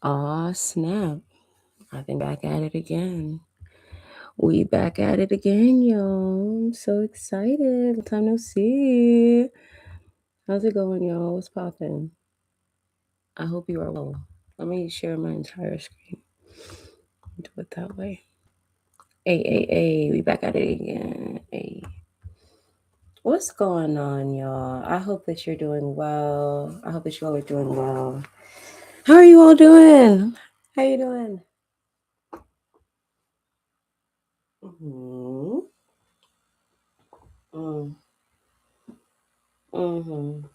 Aw, snap. I think back at it again. We back at it again, y'all. I'm so excited. Long time no see. How's it going, y'all? What's poppin'? I hope you are well. Let me share my entire screen. Do it that way. Hey, we back at it again. Hey. What's going on, y'all? I hope that you're doing well. I hope that you all are doing well. How are you all doing? How you doing? Mm-hmm. Mm. Mm-hmm.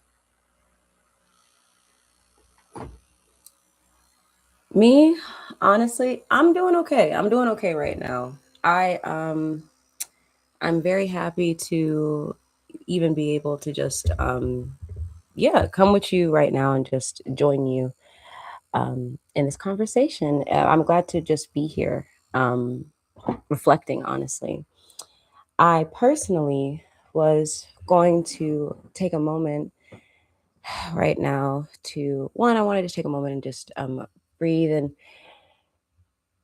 Me, honestly, I'm doing okay. I'm doing okay right now. I'm very happy to even be able to just yeah, come with you right now and just join you in this conversation. I'm glad to just be here, reflecting honestly. I personally was going to take a moment right now to one, I wanted to take a moment and just breathe and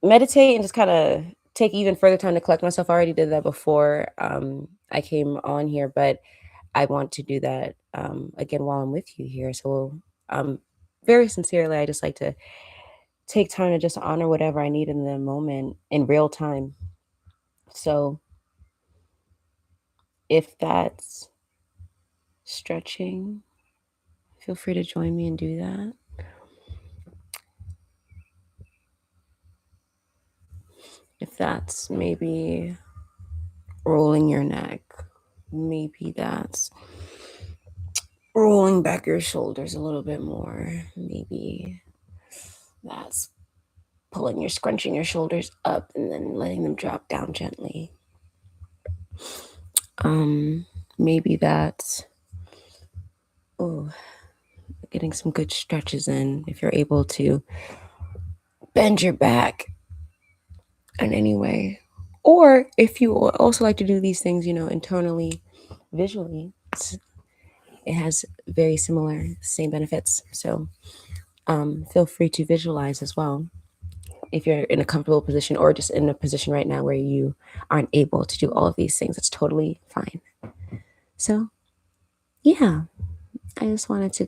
meditate and just kind of take even further time to collect myself. I already did that before I came on here, but I want to do that again while I'm with you here. So, very sincerely, I just like to take time to just honor whatever I need in the moment in real time. So, if that's stretching, feel free to join me and do that. If that's maybe rolling your neck, maybe that's rolling back your shoulders a little bit more. Maybe that's scrunching your shoulders up and then letting them drop down gently. Um, Maybe that's oh, getting some good stretches in if you're able to bend your back in any way. Or if you also like to do these things, internally, visually, it has very similar, same benefits. So feel free to visualize as well if you're in a comfortable position or just in a position right now where you aren't able to do all of these things. It's totally fine. So, yeah, I just wanted to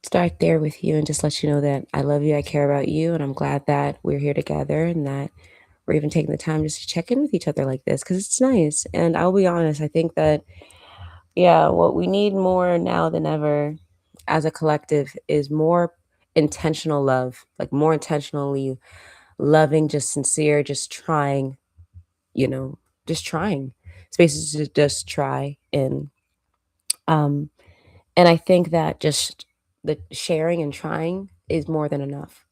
start there with you and just let you know that I love you, I care about you, and I'm glad that we're here together and that we're even taking the time just to check in with each other like this because it's nice. And I'll be honest, I think that, yeah, what we need more now than ever as a collective is more intentional love, like more intentionally loving, just sincere, just trying, you know, just trying spaces to just try um and I think that just the sharing and trying is more than enough.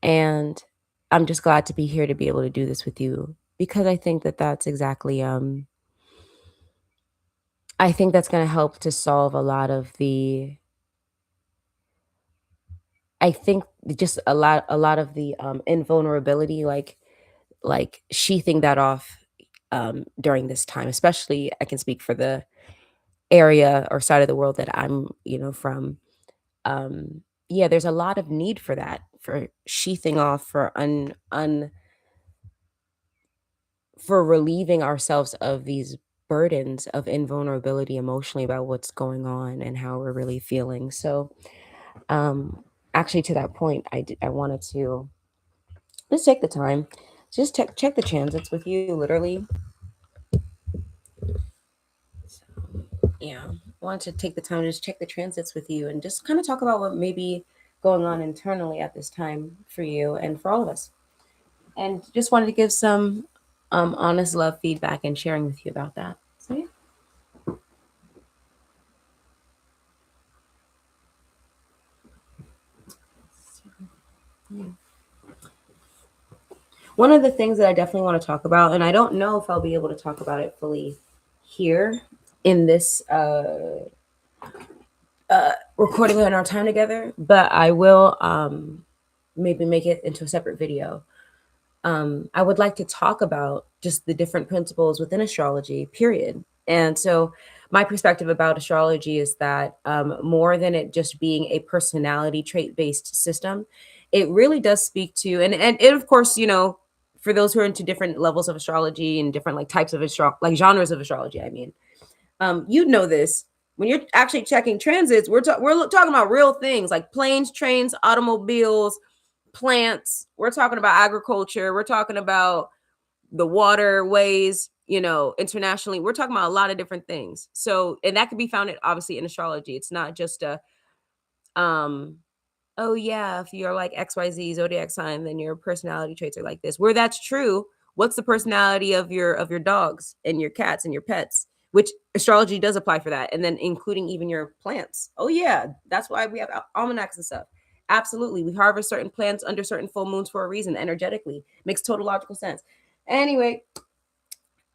And I'm just glad to be here to be able to do this with you because I think that that's exactly I think that's going to help to solve a lot of the I think just a lot of the invulnerability, like sheathing that off during this time, especially I can speak for the area or side of the world that I'm, from. Yeah, there's a lot of need for that, for sheathing off, for relieving ourselves of these burdens of invulnerability emotionally about what's going on and how we're really feeling. So, um, actually, to that point, I wanted to just take the time, just check the transits with you, literally. So, yeah, I wanted to take the time to just check the transits with you and just kind of talk about what may be going on internally at this time for you and for all of us. And just wanted to give some honest love feedback and sharing with you about that. So, yeah. Yeah. One of the things that I definitely want to talk about, and I don't know if I'll be able to talk about it fully here in this recording in our time together, but I will maybe make it into a separate video. I would like to talk about just the different principles within astrology, period. And so my perspective about astrology is that more than it just being a personality trait based system, it really does speak to, and it, of course, for those who are into different levels of astrology and different like types of like genres of astrology, I mean, you know this. When you're actually checking transits, we're talking about real things like planes, trains, automobiles, plants. We're talking about agriculture. We're talking about the waterways, internationally. We're talking about a lot of different things. So, and that can be found obviously in astrology. It's not just a, um, oh yeah, if you're like XYZ zodiac sign, then your personality traits are like this. Where that's true, what's the personality of your dogs and your cats and your pets? Which astrology does apply for that, and then including even your plants. Oh yeah, that's why we have almanacs and stuff. Absolutely, we harvest certain plants under certain full moons for a reason. Energetically, makes total logical sense. Anyway,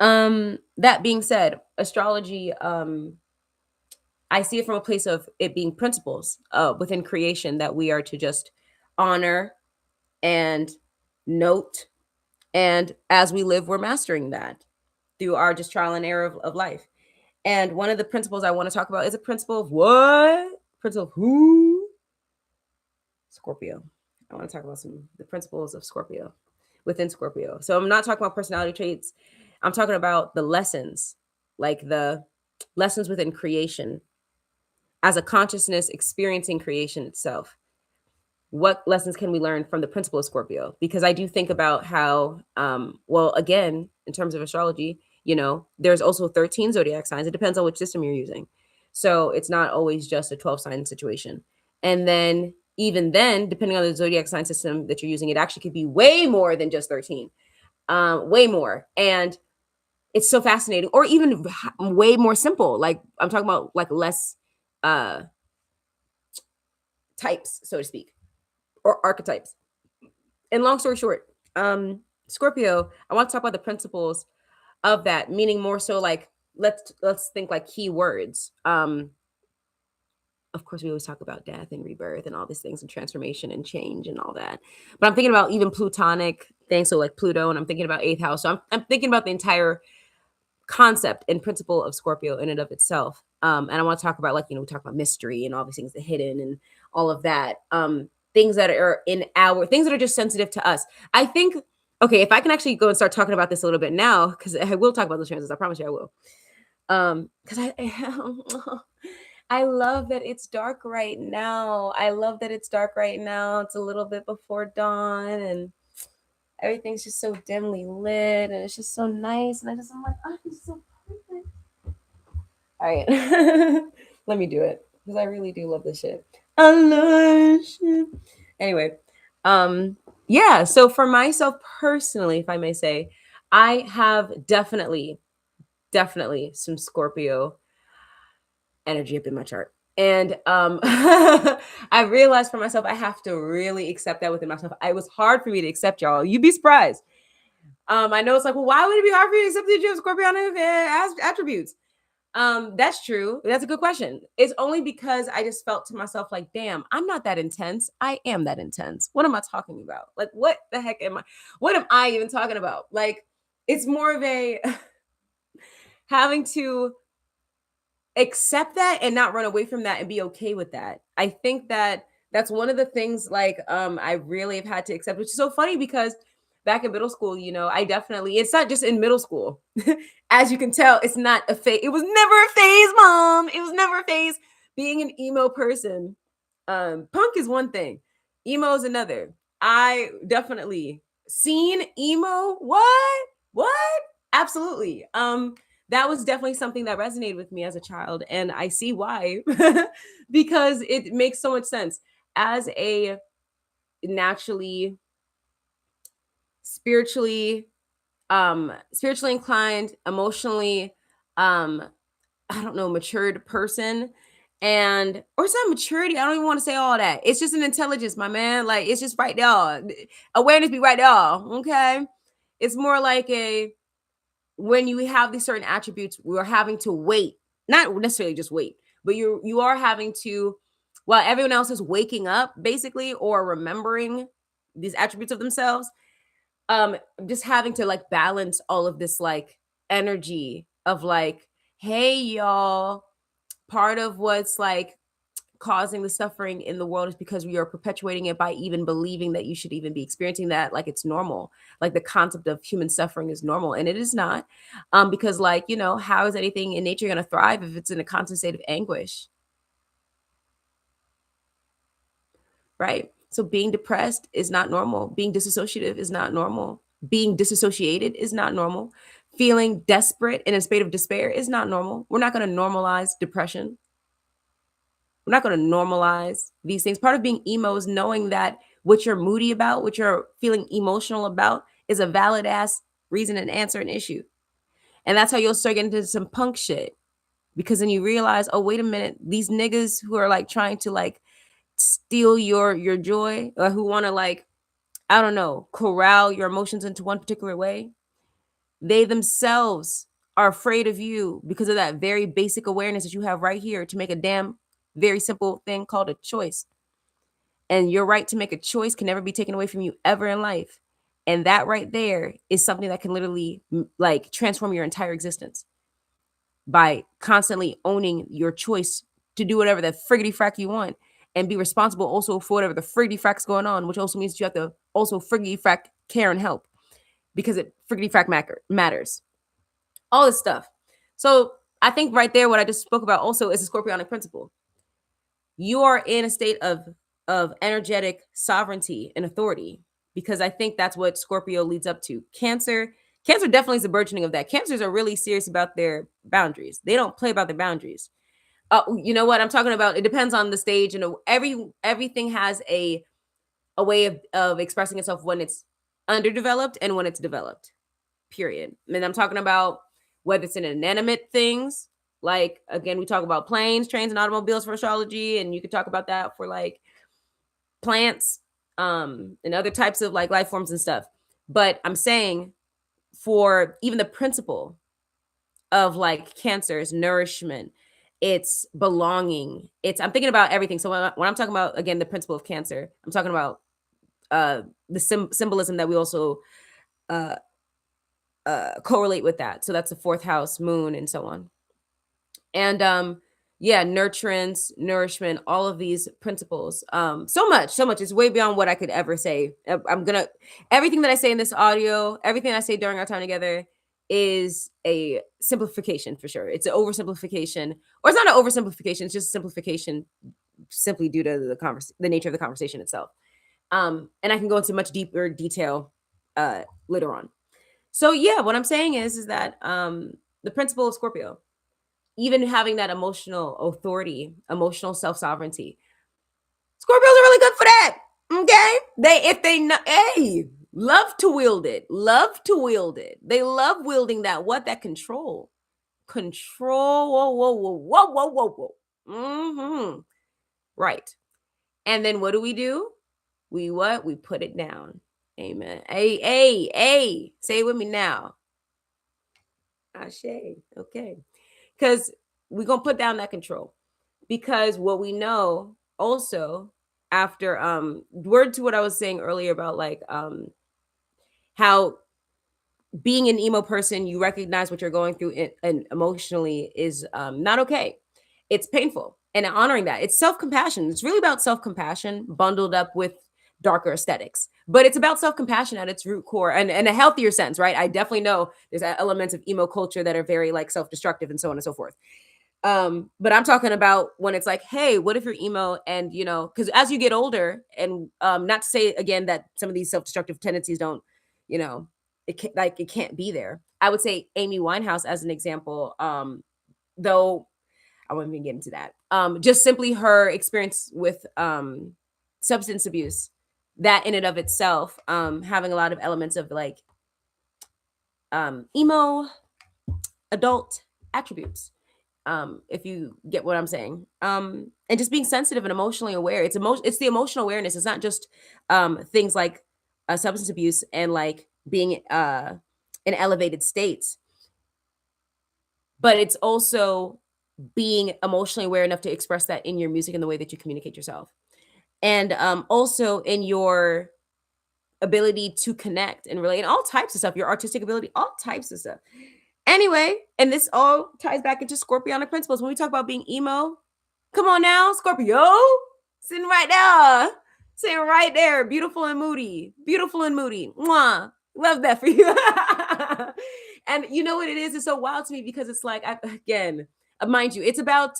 that being said, astrology, I see it from a place of it being principles within creation that we are to just honor and note. And as we live, we're mastering that through our just trial and error of life. And one of the principles I want to talk about is a principle of what? Principle of who? Scorpio. I want to talk about the principles of Scorpio within Scorpio. So I'm not talking about personality traits. I'm talking about the lessons, like the lessons within creation as a consciousness experiencing creation itself. What lessons can we learn from the principle of Scorpio? Because I do think about how, well, again, in terms of astrology, there's also 13 zodiac signs. It depends on which system you're using. So it's not always just a 12 sign situation. And then, even then, depending on the zodiac sign system that you're using, it actually could be way more than just 13, way more. And it's so fascinating, or even way more simple. Like I'm talking about like less types, so to speak, or archetypes. And long story short, Scorpio, I want to talk about the principles of that, meaning more so like let's think like key words. Of course, we always talk about death and rebirth and all these things and transformation and change and all that. But I'm thinking about even plutonic things, so like Pluto, and I'm thinking about eighth house. So I'm thinking about the entire concept and principle of Scorpio in and of itself. And I want to talk about like, we talk about mystery and all these things, the hidden and all of that. Things that are things that are just sensitive to us. I think, okay, if I can actually go and start talking about this a little bit now, because I will talk about those transits. I promise you I will. Because I love that it's dark right now. I love that it's dark right now. It's a little bit before dawn and everything's just so dimly lit and it's just so nice. And I'm like, oh, it's so perfect. All right. Let me do it because I really do love this shit. I love this shit. Anyway, yeah. So for myself personally, if I may say, I have definitely some Scorpio energy up in my chart. And I realized for myself, I have to really accept that within myself. It was hard for me to accept, y'all. You'd be surprised. I know it's like, well, why would it be hard for you to accept that you have Scorpionic attributes? That's true. That's a good question. It's only because I just felt to myself like, damn, I'm not that intense. I am that intense. What am I talking about? Like, what the heck what am I even talking about? Like, it's more of a having to accept that and not run away from that and be okay with that. I think that that's one of the things like I really have had to accept, which is so funny because back in middle school, I definitely, it's not just in middle school. As you can tell, it's not a phase. It was never a phase, mom. It was never a phase. Being an emo person, punk is one thing, emo is another. I definitely seen emo. What? Absolutely. That was definitely something that resonated with me as a child. And I see why, because it makes so much sense. As a naturally spiritually inclined, emotionally, I don't know, matured person, and or it's not maturity. I don't even want to say all that. It's just an intelligence, my man. Like it's just right there. Awareness be right there. Okay. It's more like when you have these certain attributes, we're having to wait, not necessarily just wait, but you are having to, while everyone else is waking up basically or remembering these attributes of themselves, just having to like balance all of this like energy of like hey, y'all, part of what's like causing the suffering in the world is because we are perpetuating it by even believing that you should even be experiencing that like it's normal. Like the concept of human suffering is normal, and it is not. Because, like, how is anything in nature going to thrive if it's in a constant state of anguish? Right? So being depressed is not normal. Being disassociative is not normal. Being disassociated is not normal. Feeling desperate in a state of despair is not normal. We're not going to normalize depression. We're not going to normalize these things. Part of being emo is knowing that what you're moody about, what you're feeling emotional about, is a valid ass reason and answer an issue. And that's how you'll start getting into some punk shit. Because then you realize, oh, wait a minute, these niggas who are like trying to like steal your joy, or who want to like, I don't know, corral your emotions into one particular way, they themselves are afraid of you because of that very basic awareness that you have right here to make a damn very simple thing called a choice. And your right to make a choice can never be taken away from you ever in life. And that right there is something that can literally like transform your entire existence by constantly owning your choice to do whatever the friggity frack you want, and be responsible also for whatever the friggity frack's going on, which also means you have to also friggity frack care and help because it friggity frack matters. All this stuff. So I think right there, what I just spoke about also is the Scorpionic principle. You are in a state of energetic sovereignty and authority, because I think that's what Scorpio leads up to. Cancer definitely is a burgeoning of that. Cancers are really serious about their boundaries. They don't play about their boundaries. You know what I'm talking about? It depends on the stage, and everything has a way of expressing itself when it's underdeveloped and when it's developed. Period. And I'm talking about whether it's in inanimate things, like, again, we talk about planes, trains, and automobiles for astrology, and you could talk about that for like plants, and other types of like life forms and stuff. But I'm saying for even the principle of like Cancer's nourishment, it's belonging, I'm thinking about everything. So when I'm talking about, again, the principle of Cancer, I'm talking about the symbolism that we also uh, correlate with that. So that's the fourth house, moon, and so on. And yeah, nurturance, nourishment, all of these principles. So much is way beyond what I could ever say. I'm gonna Everything that I say in this audio, everything I say during our time together is a simplification for sure. It's an oversimplification, or it's not an oversimplification, it's just a simplification simply due to the nature of the conversation itself. And I can go into much deeper detail later on. So yeah, what I'm saying is that the principle of Scorpio, even having that emotional authority, emotional self-sovereignty, Scorpios are really good for that. Okay? Hey, love to wield it. Love to wield it. They love wielding that control. Control. Whoa, whoa, whoa, whoa, whoa, whoa, whoa. Mm-hmm. Right. And then what do? We what? We put it down. Amen. Hey. Say it with me now. Ashe. Okay. Because we're going to put down that control. Because what we know also, after word to what I was saying earlier about like how being an emo person, you recognize what you're going through and emotionally is not okay. It's painful. And honoring that, it's self-compassion. It's really about self-compassion bundled up with darker aesthetics, but it's about self-compassion at its root core, and a healthier sense, right? I definitely know there's elements of emo culture that are very like self-destructive and so on and so forth. But I'm talking about when it's like, hey, what if you're emo? And because as you get older, and not to say again that some of these self-destructive tendencies don't, you know it can't be there. I would say Amy Winehouse as an example, though I wouldn't even get into that. Just simply her experience with substance abuse, that in and of itself, having a lot of elements of like emo adult attributes, if you get what I'm saying. And just being sensitive and emotionally aware. It's the emotional awareness. It's not just things like substance abuse and like being in elevated states, but it's also being emotionally aware enough to express that in your music and the way that you communicate yourself, and also in your ability to connect and relate, and all types of stuff, your artistic ability, all types of stuff. Anyway, and this all ties back into Scorpionic principles. When we talk about being emo, come on now, Scorpio, sitting right there, sitting right there, beautiful and moody, Mwah. Love that for you. And you know what it is? It's so wild to me because it's like, again, mind you, it's about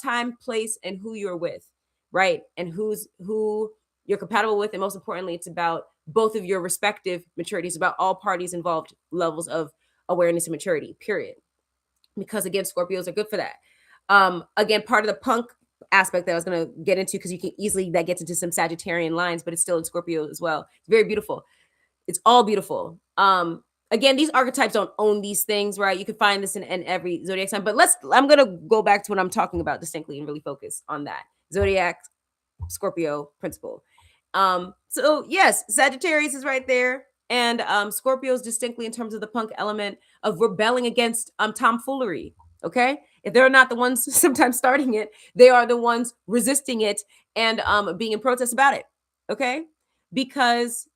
time, place, and who you're with, right? And who you're compatible with, and most importantly, it's about both of your respective maturities, about all parties involved levels of awareness and maturity, period. Because again, Scorpios are good for that. Again, part of the punk aspect that I was going to get into, because you can easily, that gets into some Sagittarian lines, but it's still in Scorpio as well. It's very beautiful. It's all beautiful. Again, these archetypes don't own these things, right? You can find this in every zodiac sign, but I'm going to go back to what I'm talking about distinctly and really focus on that zodiac Scorpio principle. So yes, Sagittarius is right there. And Scorpios distinctly in terms of the punk element of rebelling against tomfoolery. Okay, if they're not the ones sometimes starting it, they are the ones resisting it and being in protest about it. Okay, because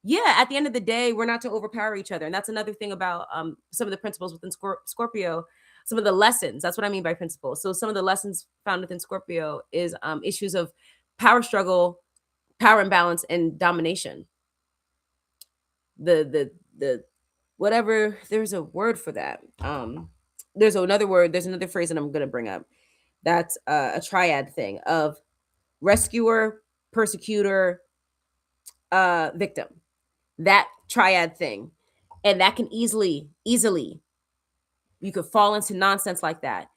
yeah, at the end of the day, we're not to overpower each other, and that's another thing about some of the principles within Scorpio. Some of the lessons. That's what I mean by principles. So some of the lessons found within Scorpio is issues of power struggle, power imbalance, and domination. The whatever, there's a word for that. There's another word, there's another phrase that I'm gonna bring up. That's a triad thing of rescuer, persecutor, victim. That triad thing. And that can easily, you could fall into nonsense like that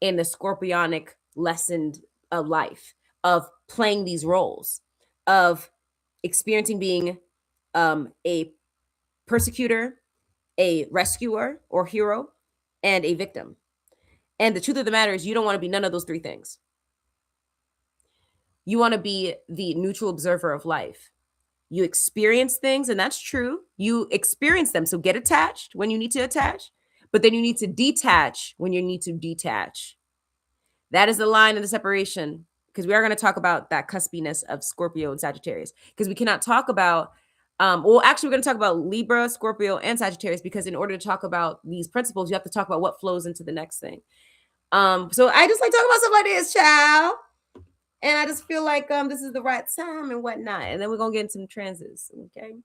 in the Scorpionic lessened life of playing these roles, of experiencing being a persecutor, a rescuer or hero, and a victim. And the truth of the matter is, you don't want to be none of those three things. You want to be the neutral observer of life. You experience things, and that's true. You experience them. So get attached when you need to attach, but then you need to detach when you need to detach. That is the line of the separation, because we are going to talk about that cuspiness of Scorpio and Sagittarius, because we cannot talk about actually, we're going to talk about Libra, Scorpio, and Sagittarius, because in order to talk about these principles, you have to talk about what flows into the next thing. So I just like talking about stuff like this, child. And I just feel like this is the right time and whatnot. And then we're going to get into some transits, okay?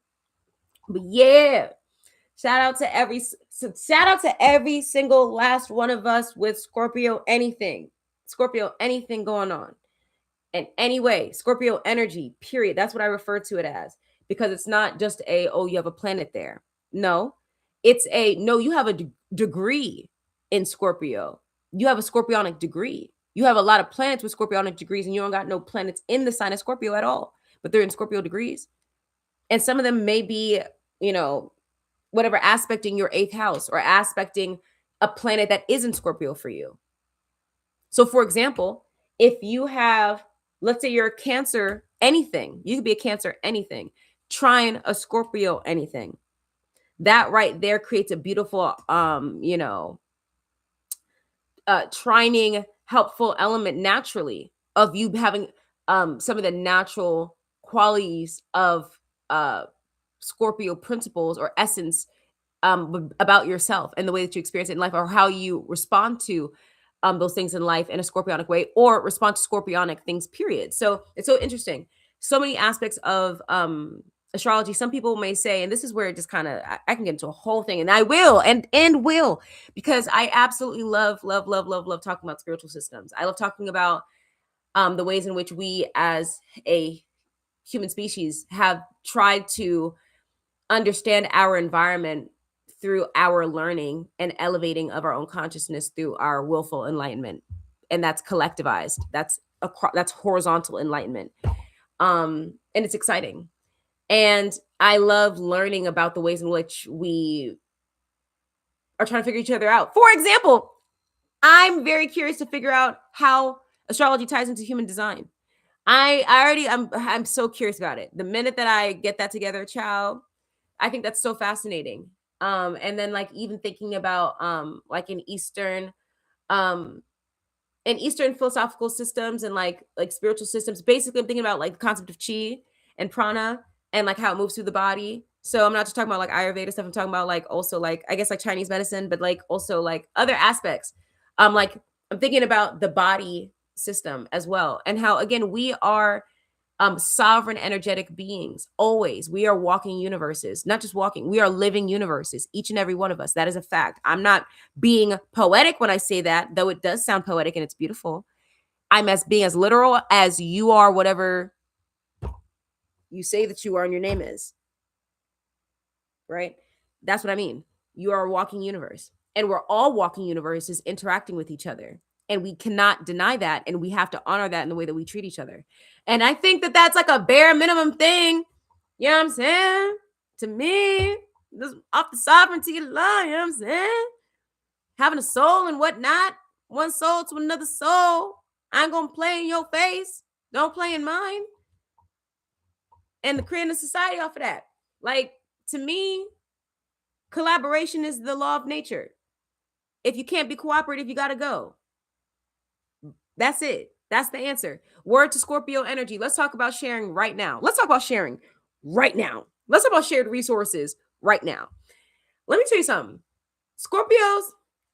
But yeah, shout out to every single last one of us with Scorpio anything going on. And anyway, Scorpio energy, period. That's what I refer to it as. Because it's not just you have a planet there. No, you have a degree in Scorpio. You have a Scorpionic degree. You have a lot of planets with Scorpionic degrees, and you don't got no planets in the sign of Scorpio at all, but they're in Scorpio degrees. And some of them may be, whatever aspecting your 8th house or aspecting a planet that isn't Scorpio for you. So for example, if you have, let's say you're a Cancer anything, you could be a Cancer anything, trine a Scorpio anything. That right there creates a beautiful, trining helpful element naturally of you having some of the natural qualities of Scorpio principles or essence about yourself and the way that you experience it in life, or how you respond to those things in life in a Scorpionic way, or respond to Scorpionic things, period. So it's so interesting. So many aspects of astrology. Some people may say, and this is where it just kind of, I can get into a whole thing, and I will, and will, because I absolutely love talking about spiritual systems. I love talking about the ways in which we as a human species have tried to understand our environment through our learning and elevating of our own consciousness through our willful enlightenment. And that's collectivized. That's horizontal enlightenment. And it's exciting. And I love learning about the ways in which we are trying to figure each other out. For example, I'm very curious to figure out how astrology ties into human design. I'm so curious about it. The minute that I get that together, child, I think that's so fascinating. And then like even thinking about like in Eastern philosophical systems and like spiritual systems. Basically, I'm thinking about like the concept of chi and prana and like how it moves through the body So I'm not just talking about like Ayurveda stuff. I'm talking about like also like I guess like Chinese medicine, but like also like other aspects. Like I'm thinking about the body system as well, and how again we are sovereign energetic beings. Always, we are walking universes, not just walking. We are living universes, each and every one of us. That is a fact. I'm not being poetic when I say that, though it does sound poetic and it's beautiful. I'm as being as literal as you are, whatever you say that you are and your name is. Right? That's what I mean. You are a walking universe, and we're all walking universes interacting with each other. And we cannot deny that. And we have to honor that in the way that we treat each other. And I think that that's like a bare minimum thing. You know what I'm saying? To me, this off the sovereignty of love, you know what I'm saying? Having a soul and whatnot, one soul to another soul. I ain't gonna play in your face. Don't play in mine. And creating a society off of that. Like, to me, collaboration is the law of nature. If you can't be cooperative, you got to go. That's it. That's the answer. Word to Scorpio energy. Let's talk about sharing right now. Let's talk about sharing right now. Let's talk about shared resources right now. Let me tell you something. Scorpios,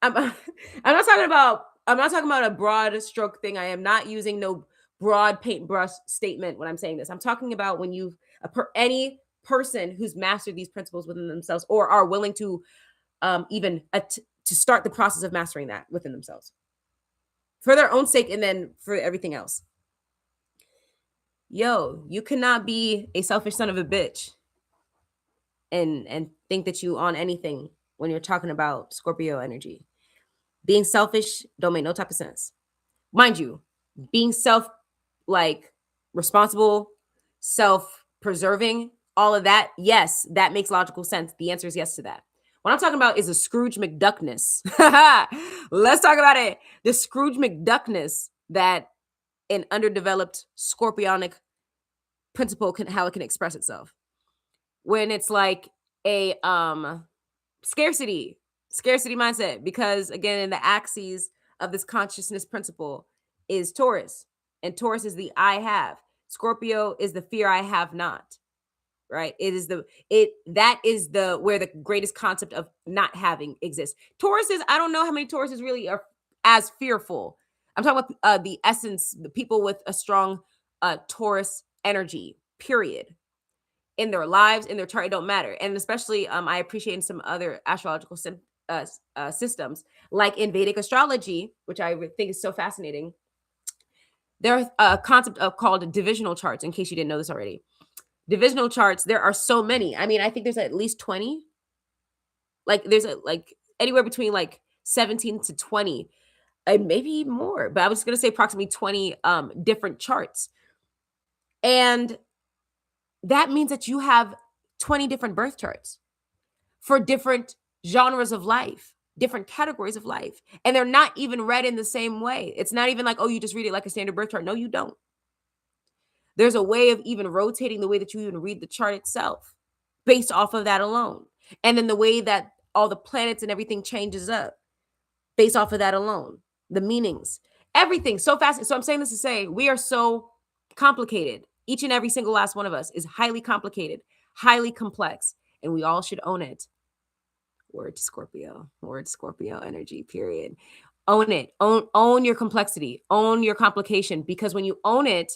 I'm not talking about a broad stroke thing. I am not using no broad paintbrush statement when I'm saying this. I'm talking about when you any person who's mastered these principles within themselves or are willing to even to start the process of mastering that within themselves for their own sake and then for everything else. Yo, you cannot be a selfish son of a bitch and think that you on anything when you're talking about Scorpio energy. Being selfish don't make no type of sense. Mind you, being responsible, self-preserving, all of that, yes, that makes logical sense. The answer is yes to that. What I'm talking about is a Scrooge McDuckness. Let's talk about it. The Scrooge McDuckness that an underdeveloped Scorpionic principle how it can express itself. When it's like a scarcity mindset, because again, in the axes of this consciousness principle is Taurus, and Taurus is the I have. Scorpio is the fear I have not. Right? That is where the greatest concept of not having exists. Tauruses, I don't know how many Tauruses really are as fearful. I'm talking about the essence, the people with a strong Taurus energy, period. In their lives, in their chart, it don't matter. And especially, I appreciate in some other astrological systems, like in Vedic astrology, which I think is so fascinating. There's a concept called divisional charts, in case you didn't know this already. Divisional charts, there are so many. I mean, I think there's at least 20. Like there's anywhere between 17 to 20, and maybe more. But I was going to say approximately 20 different charts. And that means that you have 20 different birth charts for different genres of life, different categories of life. And they're not even read in the same way. It's not even like, oh, you just read it like a standard birth chart. No, you don't. There's a way of even rotating the way that you even read the chart itself based off of that alone. And then the way that all the planets and everything changes up based off of that alone. The meanings, everything so fast. So I'm saying this to say we are so complicated. Each and every single last one of us is highly complicated, highly complex, and we all should own it. Word to Scorpio. Word Scorpio energy, period. Own it. Own your complexity. Own your complication, because when you own it,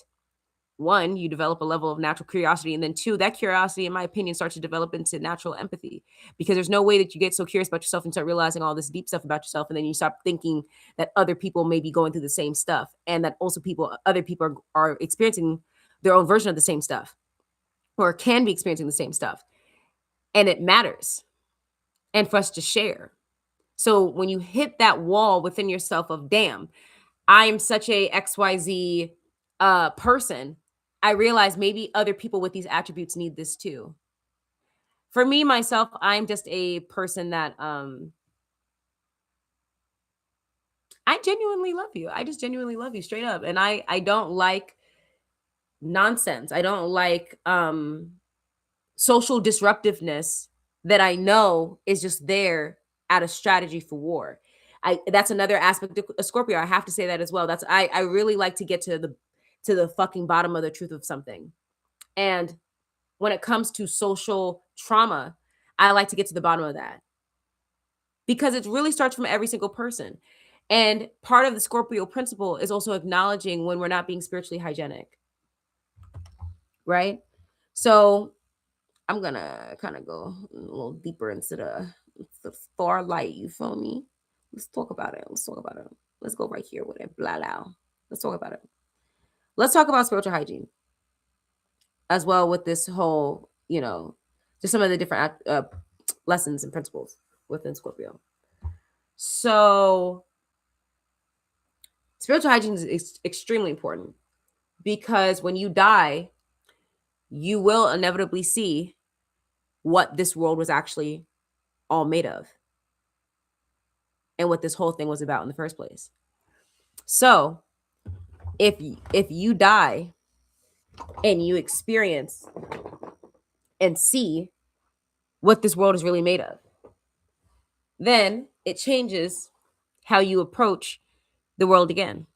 one, you develop a level of natural curiosity. And then two, that curiosity, in my opinion, starts to develop into natural empathy, because there's no way that you get so curious about yourself and start realizing all this deep stuff about yourself. And then you stop thinking that other people may be going through the same stuff, and that also other people are experiencing their own version of the same stuff, or can be experiencing the same stuff. And it matters. And for us to share. So when you hit that wall within yourself of, damn, I am such a XYZ person, I realize maybe other people with these attributes need this too. For me, myself, I'm just a person that I genuinely love you. I just genuinely love you straight up. And I don't like nonsense. I don't like social disruptiveness that I know is just there at a strategy for war. That's another aspect of Scorpio. I have to say that as well. I really like to get to the fucking bottom of the truth of something. And when it comes to social trauma, I like to get to the bottom of that, because it really starts from every single person. And part of the Scorpio principle is also acknowledging when we're not being spiritually hygienic, right? So I'm gonna kind of go a little deeper into the far light. You feel me? Let's talk about it. Let's talk about it. Let's go right here with it. Blah blah. Let's talk about it. Let's talk about spiritual hygiene as well, with this whole, just some of the different lessons and principles within Scorpio. So spiritual hygiene is extremely important, because when you die, you will inevitably see what this world was actually all made of and what this whole thing was about in the first place. So if you die and you experience and see what this world is really made of, then it changes how you approach the world again.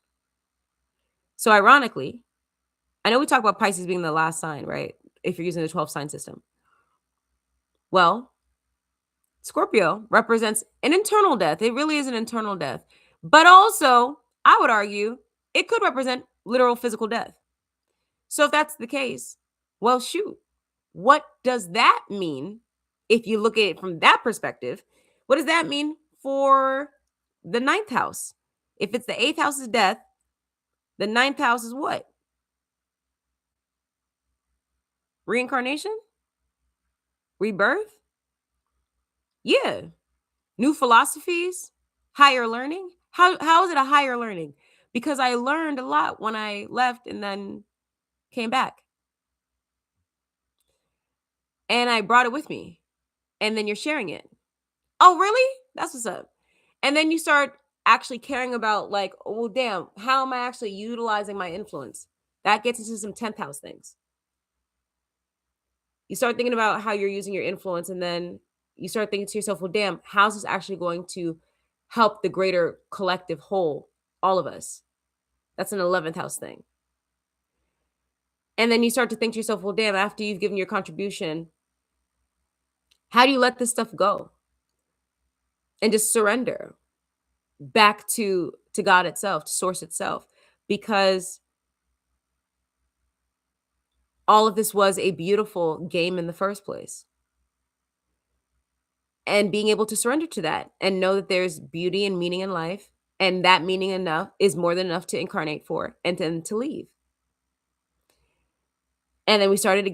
So ironically, I know we talk about Pisces being the last sign, right? If you're using the 12 sign system. Well, Scorpio represents an internal death. It really is an internal death. But also, I would argue, it could represent literal physical death. So if that's the case, well, shoot, what does that mean? If you look at it from that perspective, what does that mean for the ninth house? If it's the eighth house is death, the ninth house is what? Reincarnation? Rebirth? Yeah. New philosophies? Higher learning? How is it a higher learning? Because I learned a lot when I left and then came back. And I brought it with me. And then you're sharing it. Oh, really? That's what's up. And then you start actually caring about, like, oh, well, damn, how am I actually utilizing my influence? That gets into some 10th house things. You start thinking about how you're using your influence, and then you start thinking to yourself, well, damn, how's this actually going to help the greater collective whole, all of us? That's an 11th house thing. And then you start to think to yourself, well, damn, after you've given your contribution, how do you let this stuff go and just surrender back to God itself, to source itself? Because all of this was a beautiful game in the first place. And being able to surrender to that and know that there's beauty and meaning in life, and that meaning enough is more than enough to incarnate for and then to leave. And then we started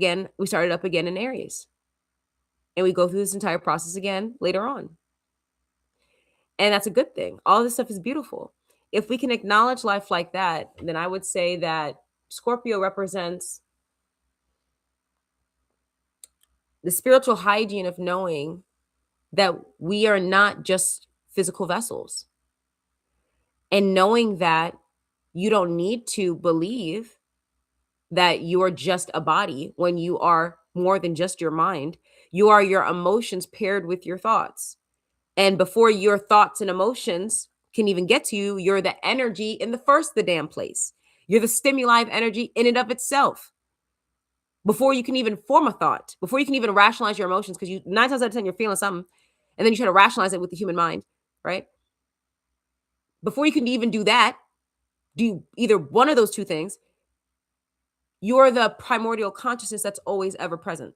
up again in Aries. And we go through this entire process again later on. And that's a good thing. All this stuff is beautiful. If we can acknowledge life like that, then I would say that Scorpio represents the spiritual hygiene of knowing that we are not just physical vessels. And knowing that you don't need to believe that you are just a body when you are more than just your mind. You are your emotions paired with your thoughts. And before your thoughts and emotions can even get to you, you're the energy in the damn place. You're the stimuli of energy in and of itself. Before you can even form a thought, before you can even rationalize your emotions, because 9 times out of 10, you're feeling something, and then you try to rationalize it with the human mind, right? Before you can even do that, do either one of those two things, you're the primordial consciousness that's always ever present.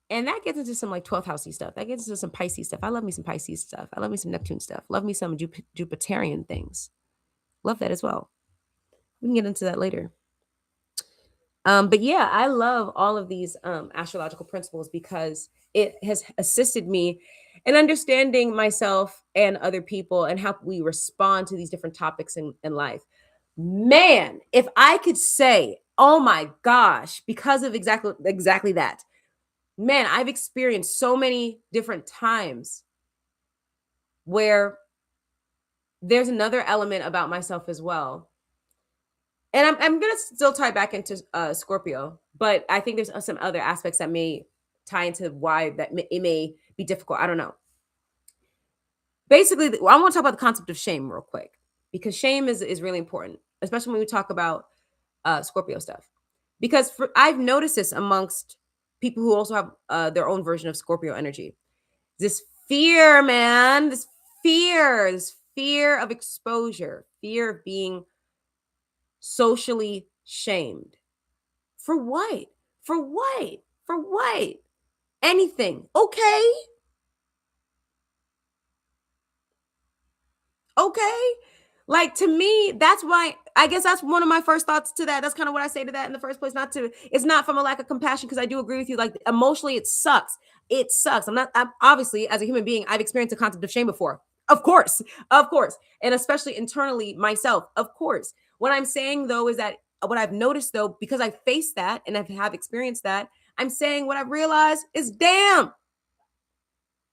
And that gets into some like 12th housey stuff. That gets into some Pisces stuff. I love me some Pisces stuff. I love me some Neptune stuff. Love me some Jupiterian things. Love that as well. We can get into that later. But yeah, I love all of these astrological principles because it has assisted me in understanding myself and other people and how we respond to these different topics in life. Man, if I could say, oh my gosh, because of exactly that, man, I've experienced so many different times where there's another element about myself as well. And I'm going to still tie back into Scorpio, but I think there's some other aspects that may tie into why it may be difficult. I don't know. Basically, I want to talk about the concept of shame real quick, because shame is really important, especially when we talk about Scorpio stuff. Because I've noticed this amongst people who also have their own version of Scorpio energy. This fear, man, this fear of exposure, fear of being socially shamed. For what? For what? For what? Anything. Okay. Okay. Like, to me, that's why I guess that's one of my first thoughts to that. That's kind of what I say to that in the first place. It's not from a lack of compassion, because I do agree with you. Like, emotionally, it sucks. It sucks. I'm obviously, as a human being, I've experienced the concept of shame before. Of course. Of course. And especially internally myself. Of course. What I'm saying though is that what I've noticed though, because I faced that and have experienced that, I'm saying what I've realized is, damn,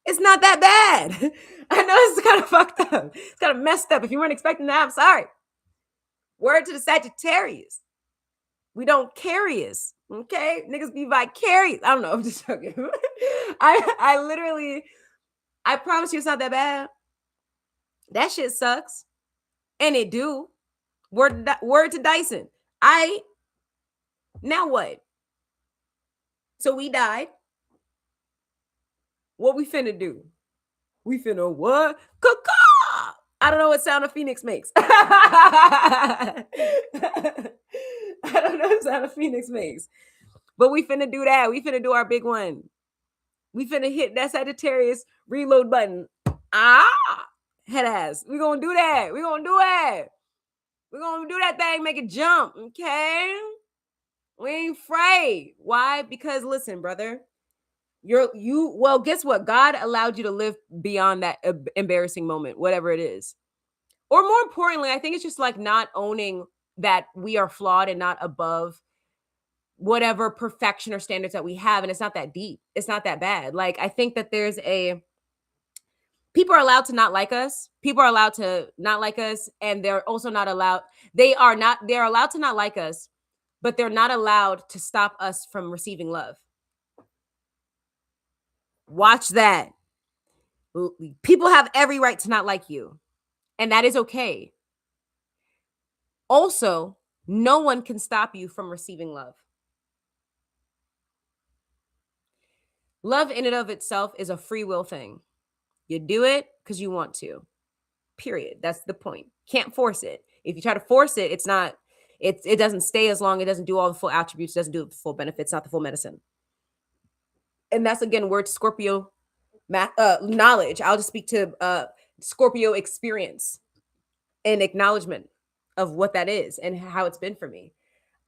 it's not that bad. I know it's kind of fucked up. It's kind of messed up. If you weren't expecting that, I'm sorry. Word to the Sagittarius. We don't carry us. Okay? Niggas be vicarious. I don't know. I'm just joking. I literally, I promise you it's not that bad. That shit sucks. And it do. Word to Dyson. Now what? So we died. What we finna do? We finna what? Caw-caw! I don't know what sound a phoenix makes. I don't know what sound a phoenix makes. But we finna do that. We finna do our big one. We finna hit that Sagittarius reload button. Head ass. We gonna do that. We gonna do it. We gonna do that thing, make it jump. Okay? We ain't afraid. Why? Because listen, brother. Well, guess what? God allowed you to live beyond that embarrassing moment, whatever it is. Or more importantly, I think it's just like not owning that we are flawed and not above whatever perfection or standards that we have. And it's not that deep. It's not that bad. Like, I think that people are allowed to not like us. People are allowed to not like us. And they're also not allowed, they're allowed to not like us, but they're not allowed to stop us from receiving love. Watch that. People have every right to not like you, and that is okay. Also, no one can stop you from receiving love. Love in and of itself is a free will thing. You do it because you want to. Period. That's the point. Can't force it. If you try to force it, it doesn't stay as long. It doesn't do all the full attributes. It doesn't do the full benefits. Not the full medicine. And that's again word Scorpio knowledge. I'll just speak to Scorpio experience and acknowledgement of what that is and how it's been for me.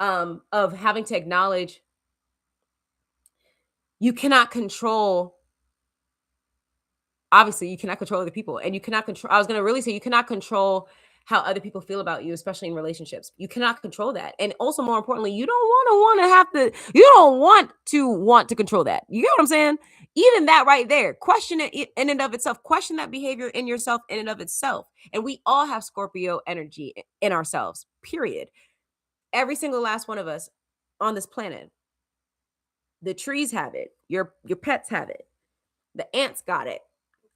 Of having to acknowledge you cannot control. Obviously, you cannot control other people, and you cannot control. I was going to really say you cannot control how other people feel about you, especially in relationships. You cannot control that, and also more importantly, you don't You don't want to control that. You get what I'm saying? Even that right there, question it in and of itself. Question that behavior in yourself in and of itself. And we all have Scorpio energy in ourselves. Period. Every single last one of us on this planet. The trees have it. Your pets have it. The ants got it.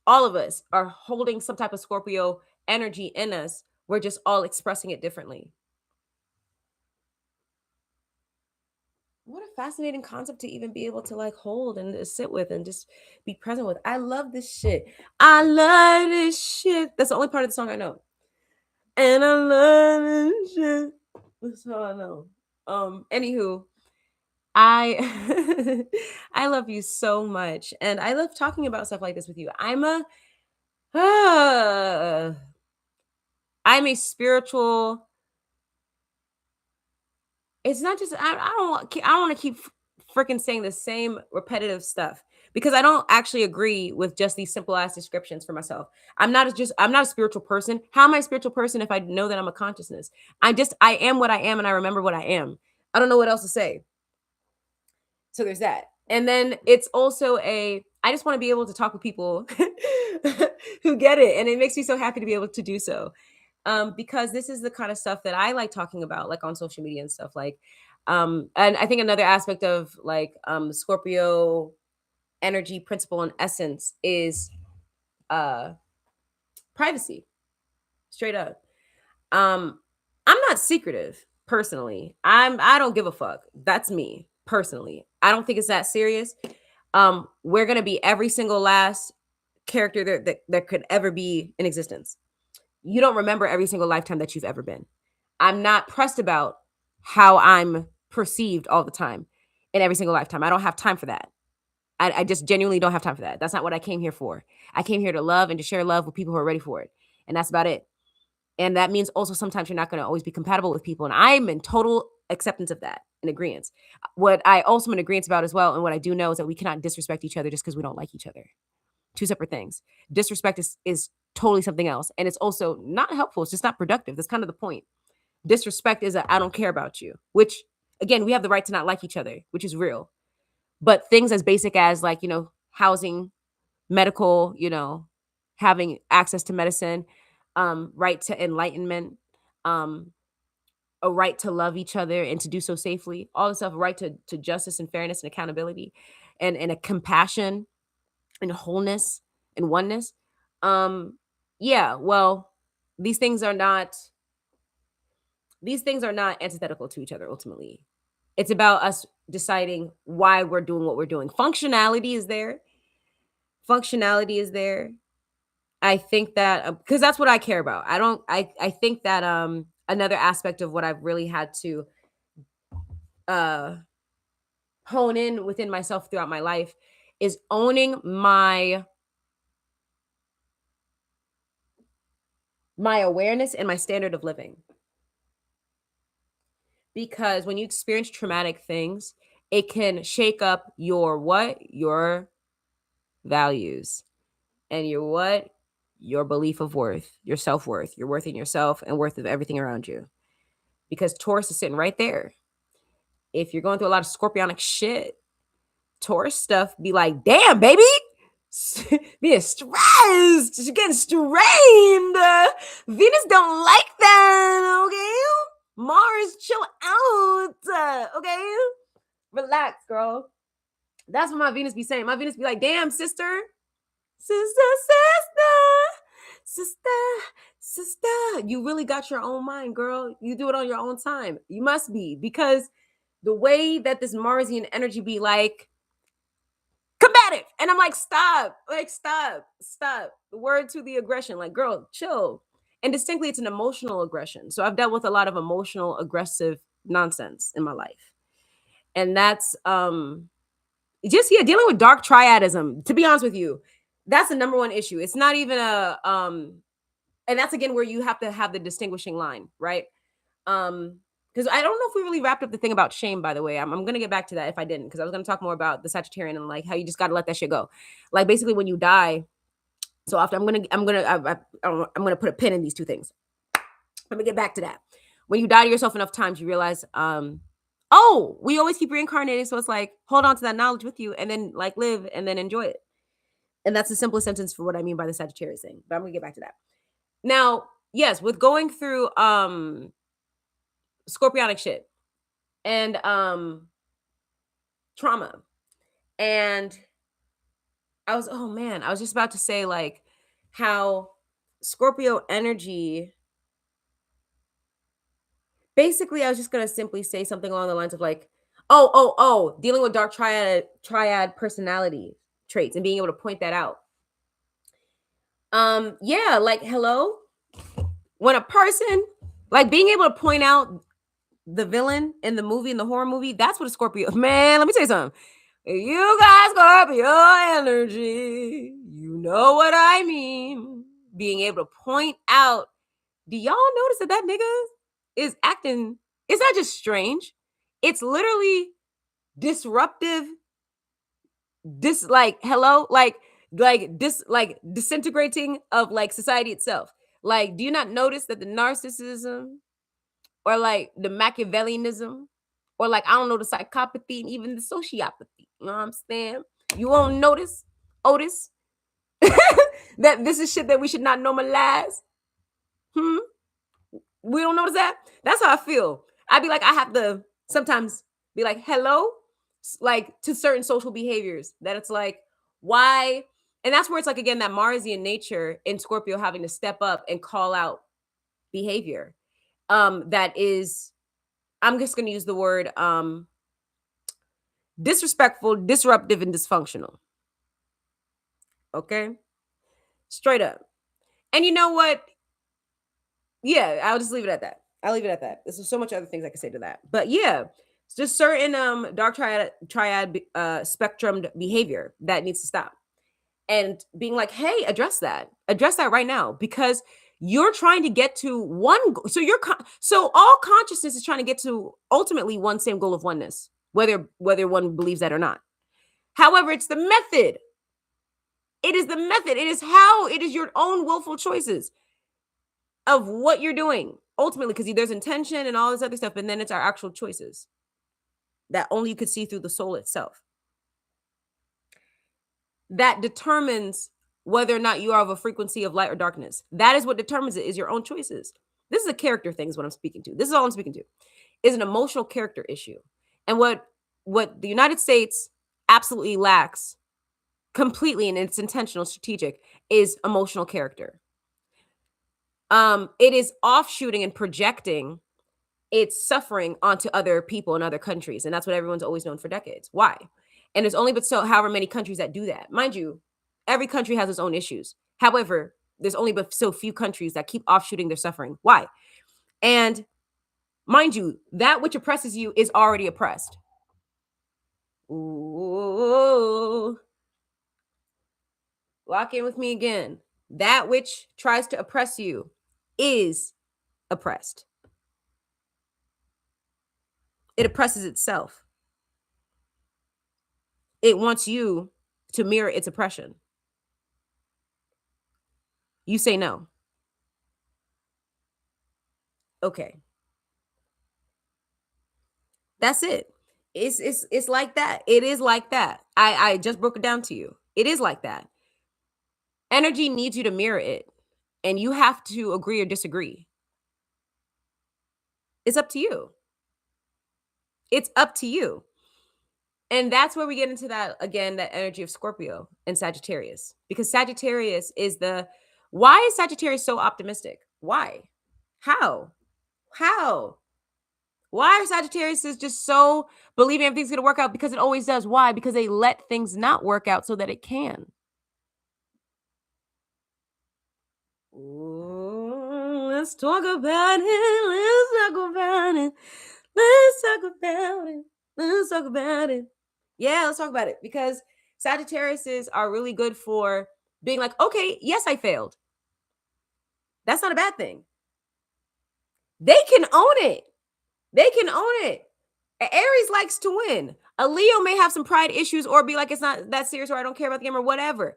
All of us are holding some type of Scorpio energy in us. We're just all expressing it differently. What a fascinating concept to even be able to like hold and sit with and just be present with. I love this shit. I love this shit. That's the only part of the song I know. And I love this shit. That's all I know. Anywho, I I love you so much. And I love talking about stuff like this with you. I'm a spiritual. It's not just I don't want to keep freaking saying the same repetitive stuff because I don't actually agree with just these simple ass descriptions for myself. I'm not a spiritual person. How am I a spiritual person if I know that I'm a consciousness? I am what I am and I remember what I am. I don't know what else to say. So there's that. And then it's also I just want to be able to talk with people who get it. And it makes me so happy to be able to do so. Because this is the kind of stuff that I like talking about, like on social media and stuff. Like, and I think another aspect of like Scorpio energy principle and essence is privacy. Straight up. I'm not secretive personally. I don't give a fuck. That's me personally. I don't think it's that serious. We're gonna be every single last character that could ever be in existence. You don't remember every single lifetime that you've ever been. I'm not pressed about how I'm perceived all the time in every single lifetime. I don't have time for that. I just genuinely don't have time for that. That's not what I came here for. I came here to love and to share love with people who are ready for it. And that's about it. And that means also sometimes you're not going to always be compatible with people. And I'm in total acceptance of that, in agreement. What I also am in agreement about as well, and what I do know is that we cannot disrespect each other just because we don't like each other. Two separate things. Disrespect is totally something else. And it's also not helpful. It's just not productive. That's kind of the point. Disrespect is I don't care about you, which again, we have the right to not like each other, which is real. But things as basic as like, housing, medical, having access to medicine, right to enlightenment, a right to love each other and to do so safely, all this stuff, right to justice and fairness and accountability and a compassion and wholeness and oneness. Yeah, well, these things are not antithetical to each other ultimately. It's about us deciding why we're doing what we're doing. Functionality is there. I think that because that's what I care about. I think that another aspect of what I've really had to uh hone in within myself throughout my life is owning my awareness and my standard of living. Because when you experience traumatic things, it can shake up your values and your belief of worth, your self-worth, your worth in yourself and worth of everything around you. Because Taurus is sitting right there. If you're going through a lot of Scorpionic shit, Taurus stuff be like, damn, baby, being stressed, she's getting strained. Venus don't like that, okay? Mars, chill out, okay? Relax, girl. That's what my Venus be saying. My Venus be like, damn, sister, sister, you really got your own mind, girl. You do it on your own time. You must be, because the way that this Marsian energy be like, combative. And I'm like, stop. Like, stop. The word to the aggression. Like, girl, chill. And distinctly, it's an emotional aggression. So I've dealt with a lot of emotional, aggressive nonsense in my life. And that's just dealing with dark triadism, to be honest with you. That's the number one issue. It's not even and that's again where you have to have the distinguishing line, right? Because I don't know if we really wrapped up the thing about shame, by the way. I'm going to get back to that if I didn't, because I was going to talk more about the Sagittarian and like how you just got to let that shit go. Like basically when you die, so after I'm going to put a pin in these two things. Let me get back to that. When you die to yourself enough times, you realize, oh, we always keep reincarnating. So it's like, hold on to that knowledge with you and then like live and then enjoy it. And that's the simplest sentence for what I mean by the Sagittarius thing. But I'm going to get back to that. Now, yes, with going through Scorpionic shit and trauma, and I was just about to say like how Scorpio energy, basically I was just gonna simply say something along the lines of like, dealing with dark triad personality traits and being able to point that out. Yeah, like hello, when a person, like being able to point out the villain in the movie, in the horror movie, that's what a Scorpio, man, let me tell you something. You got Scorpio energy, you know what I mean. Being able to point out, do y'all notice that nigga is acting, it's not just strange, it's literally disruptive, disintegrating of like society itself. Like, do you not notice that the narcissism or like the Machiavellianism or like, I don't know, the psychopathy and even the sociopathy, you know what I'm saying? You won't notice, Otis, that this is shit that we should not normalize. We don't notice that? That's how I feel. I'd be like, I have to sometimes be like, hello, like to certain social behaviors that it's like, why? And that's where it's like, again, that Marsian nature in Scorpio having to step up and call out behavior that is I'm just going to use the word disrespectful, disruptive, and dysfunctional. Okay? Straight up. And you know what? Yeah, I'll just leave it at that. I'll leave it at that. There's so much other things I could say to that. But yeah, it's just certain dark triad spectrum behavior that needs to stop. And being like, hey, address that right now, because you're trying to get to one so so all consciousness is trying to get to ultimately one same goal of oneness, whether one believes that or not. However, it's the method. It is the method. It is how it is your own willful choices of what you're doing ultimately, because there's intention and all this other stuff, and then it's our actual choices that only you could see through the soul itself. That determines whether or not you are of a frequency of light or darkness. That is what determines it, is your own choices. This is a character thing is what I'm speaking to. This is all I'm speaking to. Is an emotional character issue. And what the United States absolutely lacks completely, and it's intentional, strategic, is emotional character. It is offshooting and projecting its suffering onto other people in other countries. And that's what everyone's always known for decades. Why? And there's only but however many countries that do that. Mind you, every country has its own issues. However, there's only but so few countries that keep offshooting their suffering. Why? And mind you, that which oppresses you is already oppressed. Ooh. Lock in with me again. That which tries to oppress you is oppressed. It oppresses itself. It wants you to mirror its oppression. You say no. Okay. That's it. It's like that. It is like that. I just broke it down to you. It is like that. Energy needs you to mirror it, and you have to agree or disagree. It's up to you. It's up to you. And that's where we get into that again, that energy of Scorpio and Sagittarius. Because Sagittarius is why is Sagittarius so optimistic? Why? How? Why are Sagittarius just so believing everything's going to work out? Because it always does. Why? Because they let things not work out so that it can. Ooh, let's talk about it. Let's talk about it. Let's talk about it. Let's talk about it. Yeah, let's talk about it. Because Sagittariuses are really good for being like, okay, yes, I failed. That's not a bad thing. They can own it. They can own it. Aries likes to win. A Leo may have some pride issues or be like, it's not that serious, or I don't care about the game, or whatever.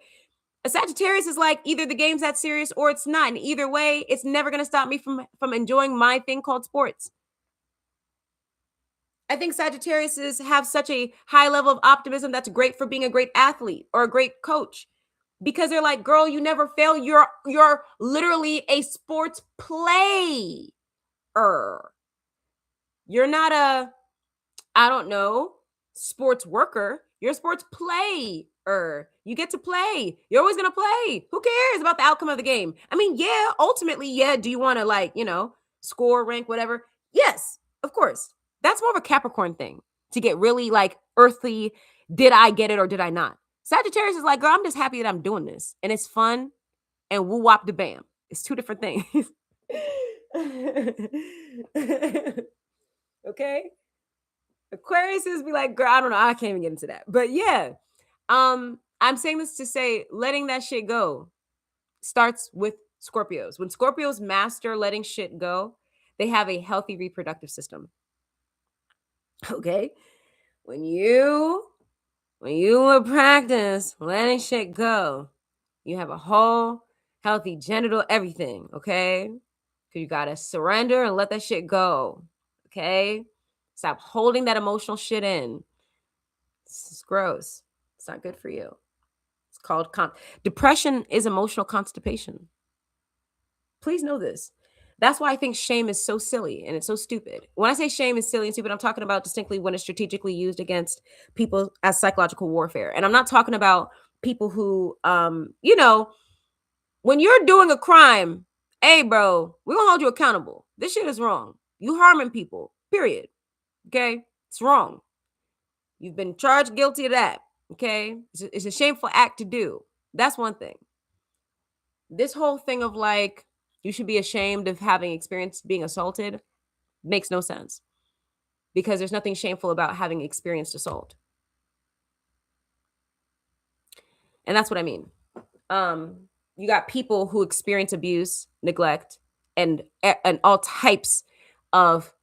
A Sagittarius is like, either the game's that serious or it's not. And either way, it's never going to stop me from enjoying my thing called sports. I think Sagittariuses have such a high level of optimism that's great for being a great athlete or a great coach. Because they're like, girl, you never fail. You're literally a sports player. You're not a, I don't know, sports worker. You're a sports player. You get to play. You're always going to play. Who cares about the outcome of the game? I mean, yeah, ultimately, yeah. Do you want to score, rank, whatever? Yes, of course. That's more of a Capricorn thing, to get really earthly. Did I get it or did I not? Sagittarius is like, girl, I'm just happy that I'm doing this. And it's fun. And woo wop de bam. It's two different things. Okay? Aquarius is be like, girl, I don't know. I can't even get into that. But yeah. I'm saying this to say letting that shit go starts with Scorpios. When Scorpios master letting shit go, they have a healthy reproductive system. Okay? When you practice letting shit go, you have a whole healthy genital everything, okay? Because you gotta surrender and let that shit go, okay? Stop holding that emotional shit in. It's gross. It's not good for you. It's called depression is emotional constipation. Please know this. That's why I think shame is so silly and it's so stupid. When I say shame is silly and stupid, I'm talking about distinctly when it's strategically used against people as psychological warfare. And I'm not talking about people who, when you're doing a crime, hey, bro, we're going to hold you accountable. This shit is wrong. You harming people, period. Okay? It's wrong. You've been charged guilty of that. Okay? It's a shameful act to do. That's one thing. This whole thing of like, you should be ashamed of having experienced being assaulted makes no sense, because there's nothing shameful about having experienced assault. And that's what I mean. You got people who experience abuse, neglect, and all types of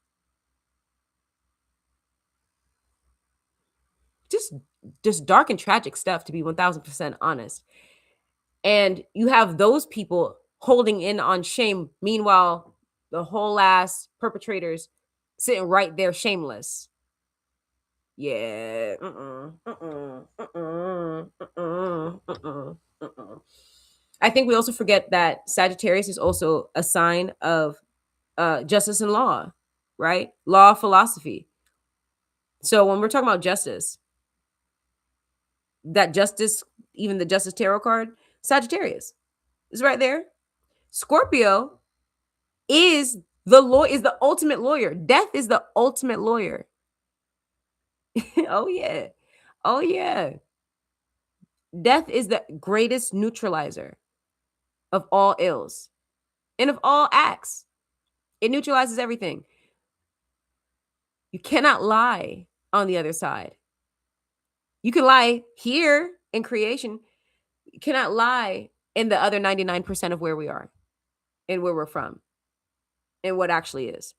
just dark and tragic stuff, to be 1000% honest. And you have those people holding in on shame. Meanwhile, the whole ass perpetrators sitting right there shameless. Yeah. I think we also forget that Sagittarius is also a sign of justice and law, right? Law, philosophy. So when we're talking about justice, that justice, even the justice tarot card, Sagittarius is right there. Scorpio is the ultimate lawyer. Death is the ultimate lawyer. Oh yeah. Oh yeah. Death is the greatest neutralizer of all ills and of all acts. It neutralizes everything. You cannot lie on the other side. You can lie here in creation. You cannot lie in the other 99% of where we are and where we're from and what actually is.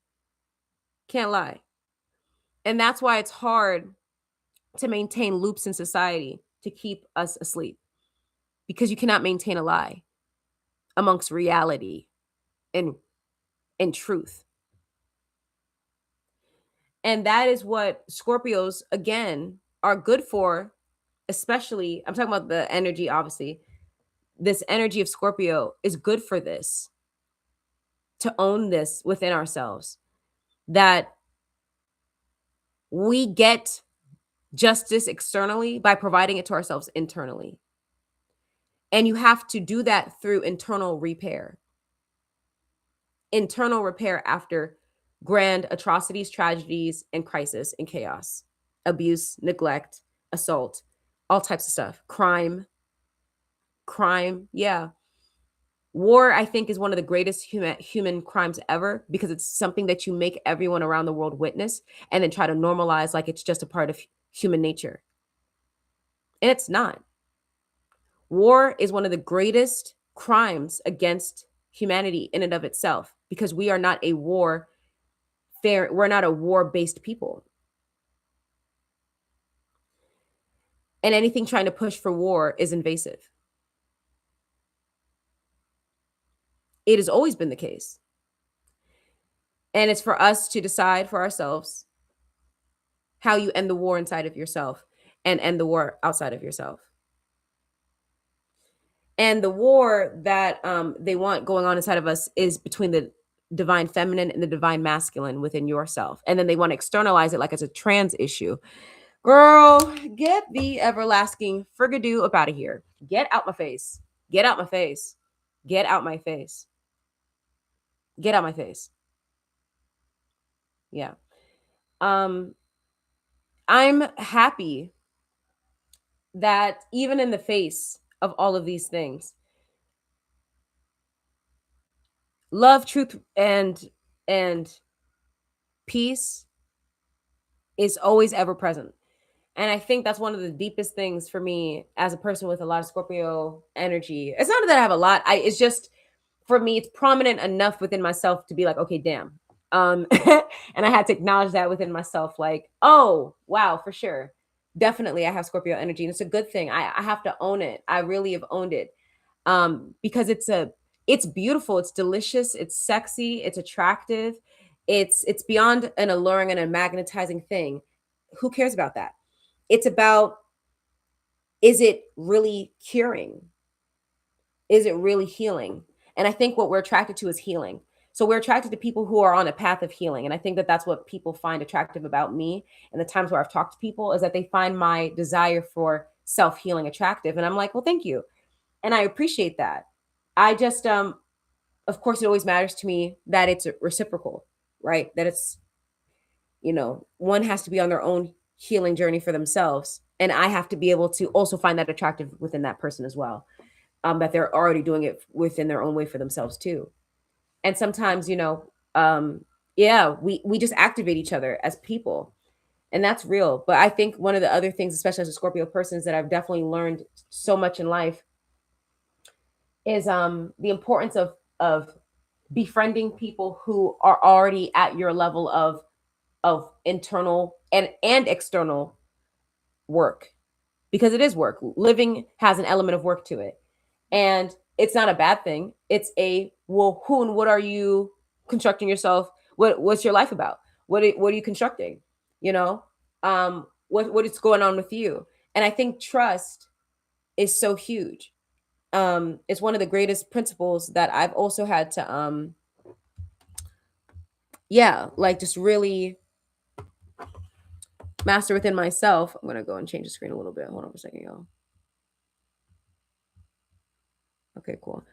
Can't lie. And that's why it's hard to maintain loops in society to keep us asleep, because you cannot maintain a lie amongst reality and truth. And that is what Scorpios, again, are good for, especially, I'm talking about the energy, obviously. This energy of Scorpio is good for this, to own this within ourselves, that we get justice externally by providing it to ourselves internally. And you have to do that through internal repair after grand atrocities, tragedies, and crisis and chaos, abuse, neglect, assault, all types of stuff, crime. Yeah. War, I think, is one of the greatest human crimes ever, because it's something that you make everyone around the world witness and then try to normalize like it's just a part of human nature. And it's not. War is one of the greatest crimes against humanity in and of itself, because we're not a war-based people. And anything trying to push for war is invasive. It has always been the case. And it's for us to decide for ourselves how you end the war inside of yourself and end the war outside of yourself. And the war that they want going on inside of us is between the divine feminine and the divine masculine within yourself. And then they want to externalize it like it's a trans issue. Girl, get the everlasting frigadoo up out of here. Get out my face. Get out my face. Get out my face. Get out my face. Yeah. I'm happy that even in the face of all of these things, love, truth, and peace is always ever present. And I think that's one of the deepest things for me as a person with a lot of Scorpio energy. It's not that I have a lot. It's just, for me, it's prominent enough within myself to be like, okay, damn. And I had to acknowledge that within myself, like, oh, wow, for sure. Definitely I have Scorpio energy. And it's a good thing. I have to own it. I really have owned it. Because it's beautiful, it's delicious, it's sexy, it's attractive, it's beyond an alluring and a magnetizing thing. Who cares about that? It's about, is it really curing? Is it really healing? And I think what we're attracted to is healing. So we're attracted to people who are on a path of healing. And I think that that's what people find attractive about me. And the times where I've talked to people is that they find my desire for self-healing attractive. And I'm like, well, thank you. And I appreciate that. I just, of course, it always matters to me that it's reciprocal, right? That one has to be on their own healing journey for themselves, and I have to be able to also find that attractive within that person as well. That they're already doing it within their own way for themselves too. And sometimes, yeah, we just activate each other as people, and that's real. But I think one of the other things, especially as a Scorpio person, is that I've definitely learned so much in life is the importance of befriending people who are already at your level of internal and external work, because it is work. Living has an element of work to it, and it's not a bad thing. It's who and what are you constructing yourself? What's your life about? What are you constructing? What is going on with you? And I think trust is so huge. It's one of the greatest principles that I've also had to like just really master within myself. I'm gonna go and change the screen a little bit. Hold on for a second, y'all. Okay, cool.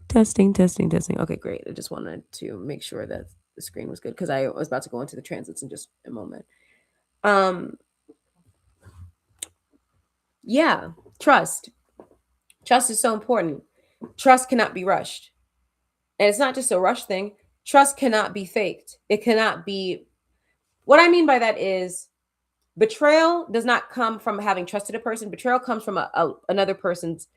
Testing. Okay, great. I just wanted to make sure that the screen was good because I was about to go into the transits in just a moment. Yeah, trust. Trust is so important. Trust cannot be rushed. And it's not just a rush thing. Trust cannot be faked. It cannot be. What I mean by that is betrayal does not come from having trusted a person. Betrayal comes from another person's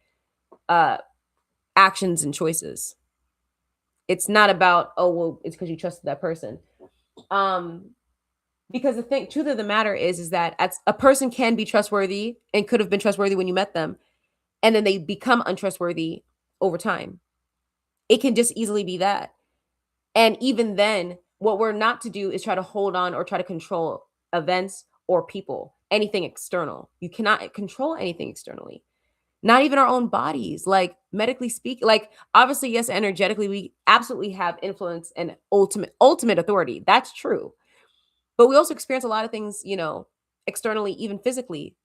actions and choices. It's not about, oh, well, it's because you trusted that person. Because the truth of the matter is that a person can be trustworthy and could have been trustworthy when you met them, and then they become untrustworthy over time. It can just easily be that. And even then, what we're not to do is try to hold on or try to control events or people, anything external. You cannot control anything externally, not even our own bodies. Like medically speaking, like obviously, yes, energetically, we absolutely have influence and ultimate authority. That's true. But we also experience a lot of things, externally, even physically,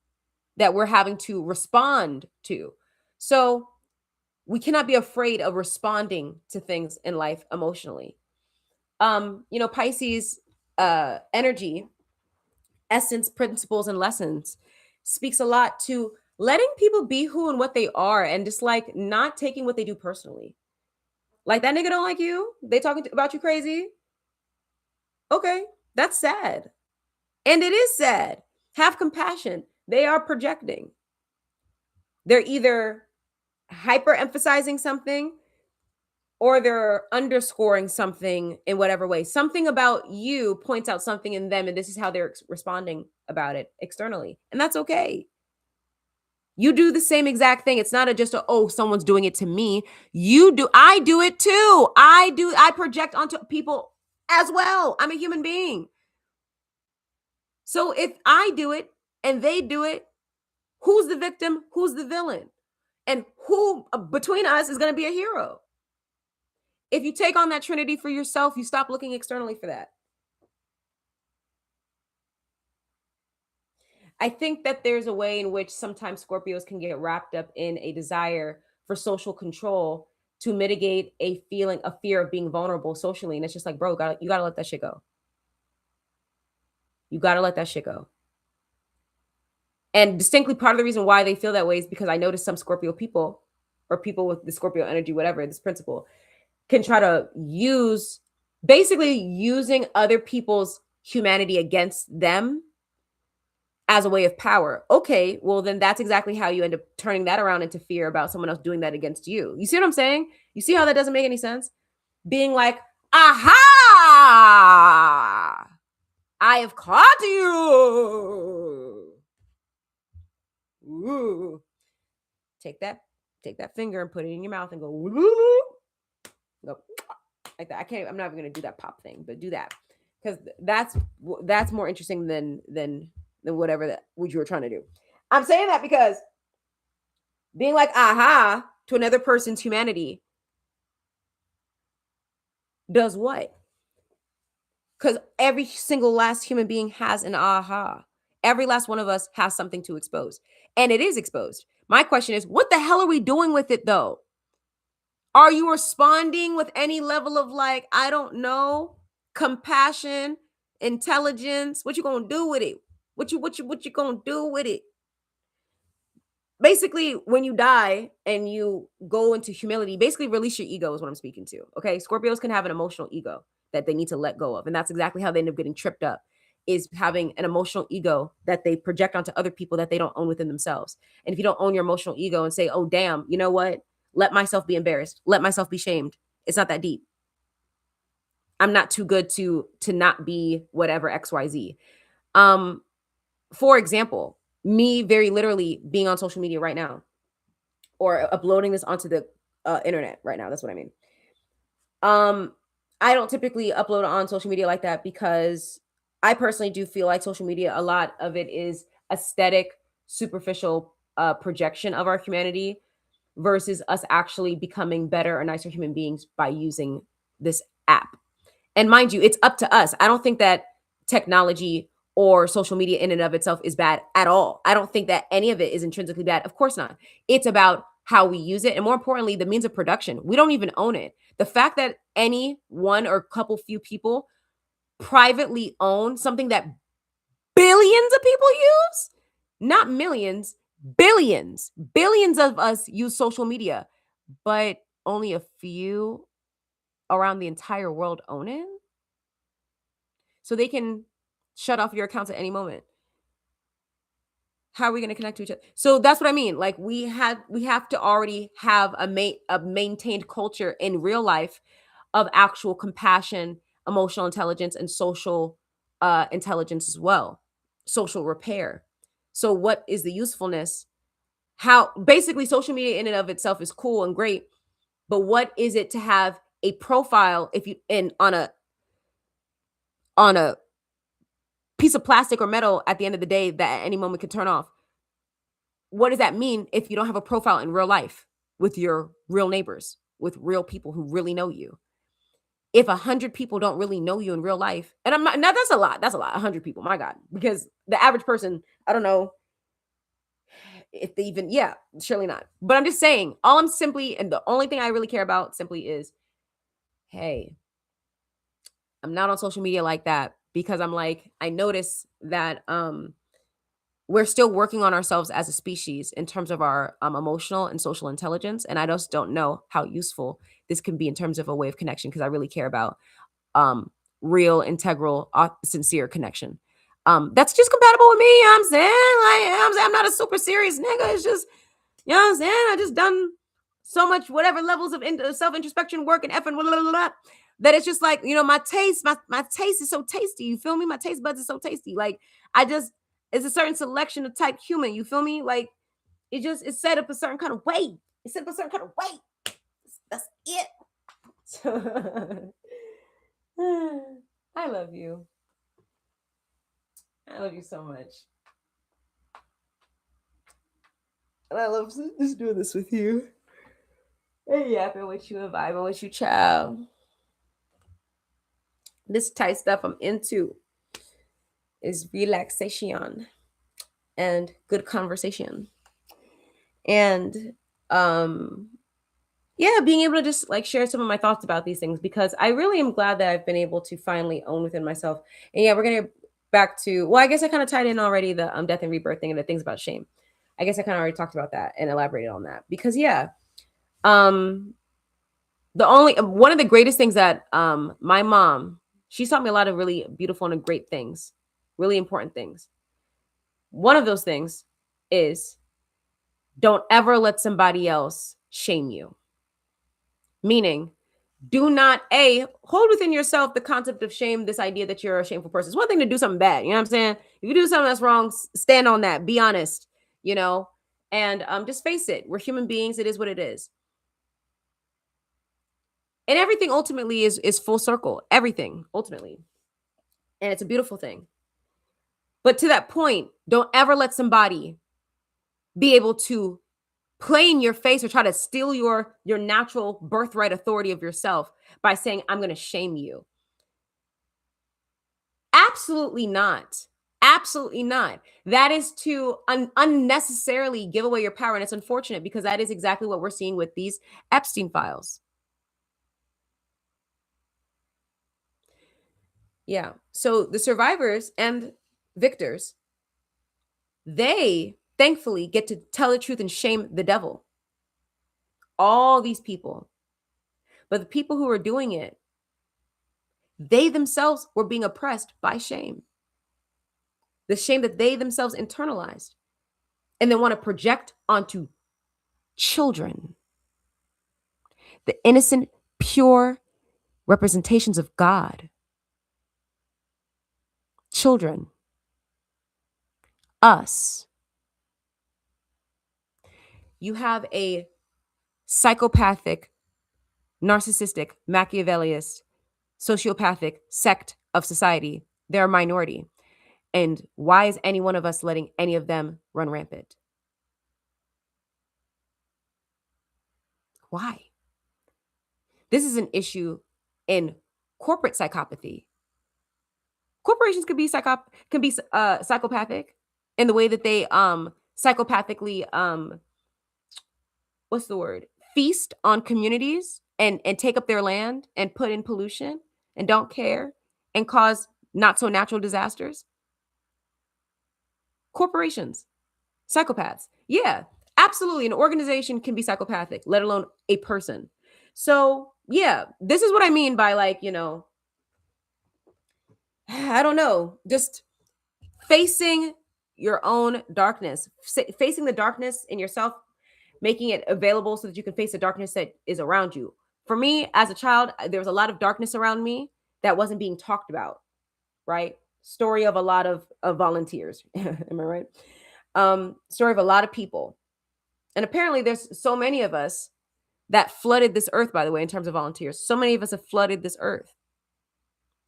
that we're having to respond to. So we cannot be afraid of responding to things in life emotionally. Pisces energy, essence, principles, and lessons speaks a lot to letting people be who and what they are, and just like not taking what they do personally. Like that nigga don't like you. They talking about you crazy. Okay, that's sad. And it is sad. Have compassion. They are projecting. They're either hyper emphasizing something or they're underscoring something in whatever way. Something about you points out something in them, and this is how they're responding about it externally. And that's okay. You do the same exact thing. It's not just someone's doing it to me. You do. I do it too. I project onto people as well. I'm a human being. So if I do it and they do it, who's the victim? Who's the villain? And who between us is going to be a hero? If you take on that trinity for yourself, you stop looking externally for that. I think that there's a way in which sometimes Scorpios can get wrapped up in a desire for social control to mitigate a fear of being vulnerable socially. And it's just like, bro, you gotta let that shit go. You gotta let that shit go. And distinctly part of the reason why they feel that way is because I noticed some Scorpio people or people with the Scorpio energy, whatever, this principle, can try to basically using other people's humanity against them as a way of power. Okay, well, then that's exactly how you end up turning that around into fear about someone else doing that against you. You see what I'm saying? You see how that doesn't make any sense? Being like, aha, I have caught you. Ooh. Take that finger and put it in your mouth and go, go like that. I'm not even gonna do that pop thing, but do that, because that's more interesting than whatever what you were trying to do. I'm saying that because being like aha to another person's humanity does what? Because every single last human being has an aha. Every last one of us has something to expose, and it is exposed. My question is, what the hell are we doing with it though? Are you responding with any level of, like, I don't know, compassion, intelligence. What you gonna do with it? What you gonna do with it? Basically, when you die and you go into humility, basically release your ego is what I'm speaking to. Okay. Scorpios can have an emotional ego that they need to let go of. And that's exactly how they end up getting tripped up, is having an emotional ego that they project onto other people that they don't own within themselves. And if you don't own your emotional ego and say, oh, damn, you know what? Let myself be embarrassed. Let myself be shamed. It's not that deep. I'm not too good to not be whatever XYZ. For example, me very literally being on social media right now, or uploading this onto the internet right now. That's what I mean. I don't typically upload on social media like that because I personally do feel like social media, a lot of it is aesthetic, superficial projection of our humanity versus us actually becoming better or nicer human beings by using this app. And mind you, it's up to us. I don't think that technology or social media in and of itself is bad at all. I don't think that any of it is intrinsically bad. Of course not. It's about how we use it. And more importantly, the means of production. We don't even own it. The fact that any one or couple few people privately own something that billions of people use, not millions, billions of us use social media, but only a few around the entire world own it. So they can shut off your accounts at any moment. How are we going to connect to each other? So that's what I mean. Like we have to already have a maintained culture in real life of actual compassion, emotional intelligence, and social intelligence as well. Social repair. So what is the usefulness? How basically social media in and of itself is cool and great, but what is it to have a profile if you in on a piece of plastic or metal at the end of the day that at any moment can turn off? What does that mean if you don't have a profile in real life with your real neighbors, with real people who really know you? If 100 people don't really know you in real life, and I'm not, now that's a lot. That's a lot. 100 people, my God, because the average person, I don't know if they even, yeah, surely not. But I'm just saying, all I'm simply, and the only thing I really care about simply is, hey, I'm not on social media like that because I'm like, I notice that we're still working on ourselves as a species in terms of our emotional and social intelligence. And I just don't know how useful this can be in terms of a way of connection, because I really care about real, integral, sincere connection. That's just compatible with me. You know what I'm saying? Like, you know what I'm saying? I'm not a super serious nigga. It's just, you know what I'm saying? I just done so much whatever levels of self-introspection work and effing blah, blah, blah, blah, that it's just like, you know, my taste is so tasty. You feel me? My taste buds is so tasty. Like I just, it's a certain selection of type human. You feel me? Like it's set up a certain kind of way. It's set up a certain kind of way. That's it. So, I love you. I love you so much. And I love just doing this with you. And yapping with you and vibing with you, child. This tight stuff I'm into is relaxation and good conversation. And yeah, being able to just like share some of my thoughts about these things, because I really am glad that I've been able to finally own within myself. And yeah, we're gonna back to, well, I guess I kind of tied in already the death and rebirth thing and the things about shame. I guess I kind of already talked about that and elaborated on that, because yeah, the only one of the greatest things that my mom, she taught me a lot of really beautiful and great things, really important things. One of those things is don't ever let somebody else shame you. Meaning, do not hold within yourself the concept of shame, this idea that you're a shameful person. It's one thing to do something bad, you know what I'm saying? If you do something that's wrong, stand on that, be honest, you know, and just face it. We're human beings. It is what it is. And everything ultimately is full circle. Everything ultimately. And it's a beautiful thing. But to that point, don't ever let somebody be able to play in your face or try to steal your natural birthright authority of yourself by saying, I'm going to shame you. Absolutely not. Absolutely not. That is to unnecessarily give away your power. And it's unfortunate, because that is exactly what we're seeing with these Epstein files. Yeah. So the survivors and victors, they thankfully get to tell the truth and shame the devil. All these people. But the people who were doing it, they themselves were being oppressed by shame. The shame that they themselves internalized and then want to project onto children. The innocent, pure representations of God. Children. Us. You have a psychopathic, narcissistic, Machiavellianist, sociopathic sect of society. They're a minority. And why is any one of us letting any of them run rampant? Why? This is an issue in corporate psychopathy. Corporations could be psychopathic in the way that they psychopathically what's the word? Feast on communities and take up their land and put in pollution and don't care and cause not so natural disasters. Corporations, psychopaths. Yeah, absolutely. An organization can be psychopathic, let alone a person. So, yeah, this is what I mean by like, I don't know, just facing your own darkness, facing the darkness in yourself, making it available so that you can face the darkness that is around you. For me, as a child, there was a lot of darkness around me that wasn't being talked about, right? Story of a lot of volunteers. Am I right? Story of a lot of people. And apparently there's so many of us that flooded this earth, by the way, in terms of volunteers. So many of us have flooded this earth.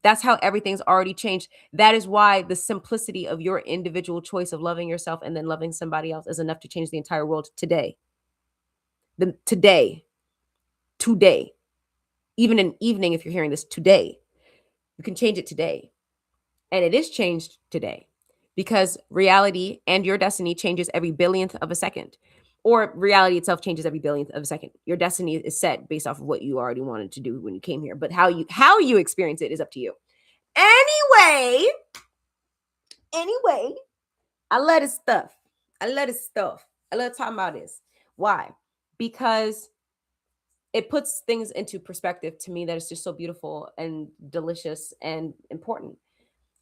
That's how everything's already changed. That is why the simplicity of your individual choice of loving yourself and then loving somebody else is enough to change the entire world today. Today, even in evening, if you're hearing this today, you can change it today. And it is changed today because reality and your destiny changes every billionth of a second, or reality itself changes every billionth of a second. Your destiny is set based off of what you already wanted to do when you came here, but how you experience it is up to you. Anyway, I love this stuff. I love talking about this. Why? Because it puts things into perspective to me that is just so beautiful and delicious and important.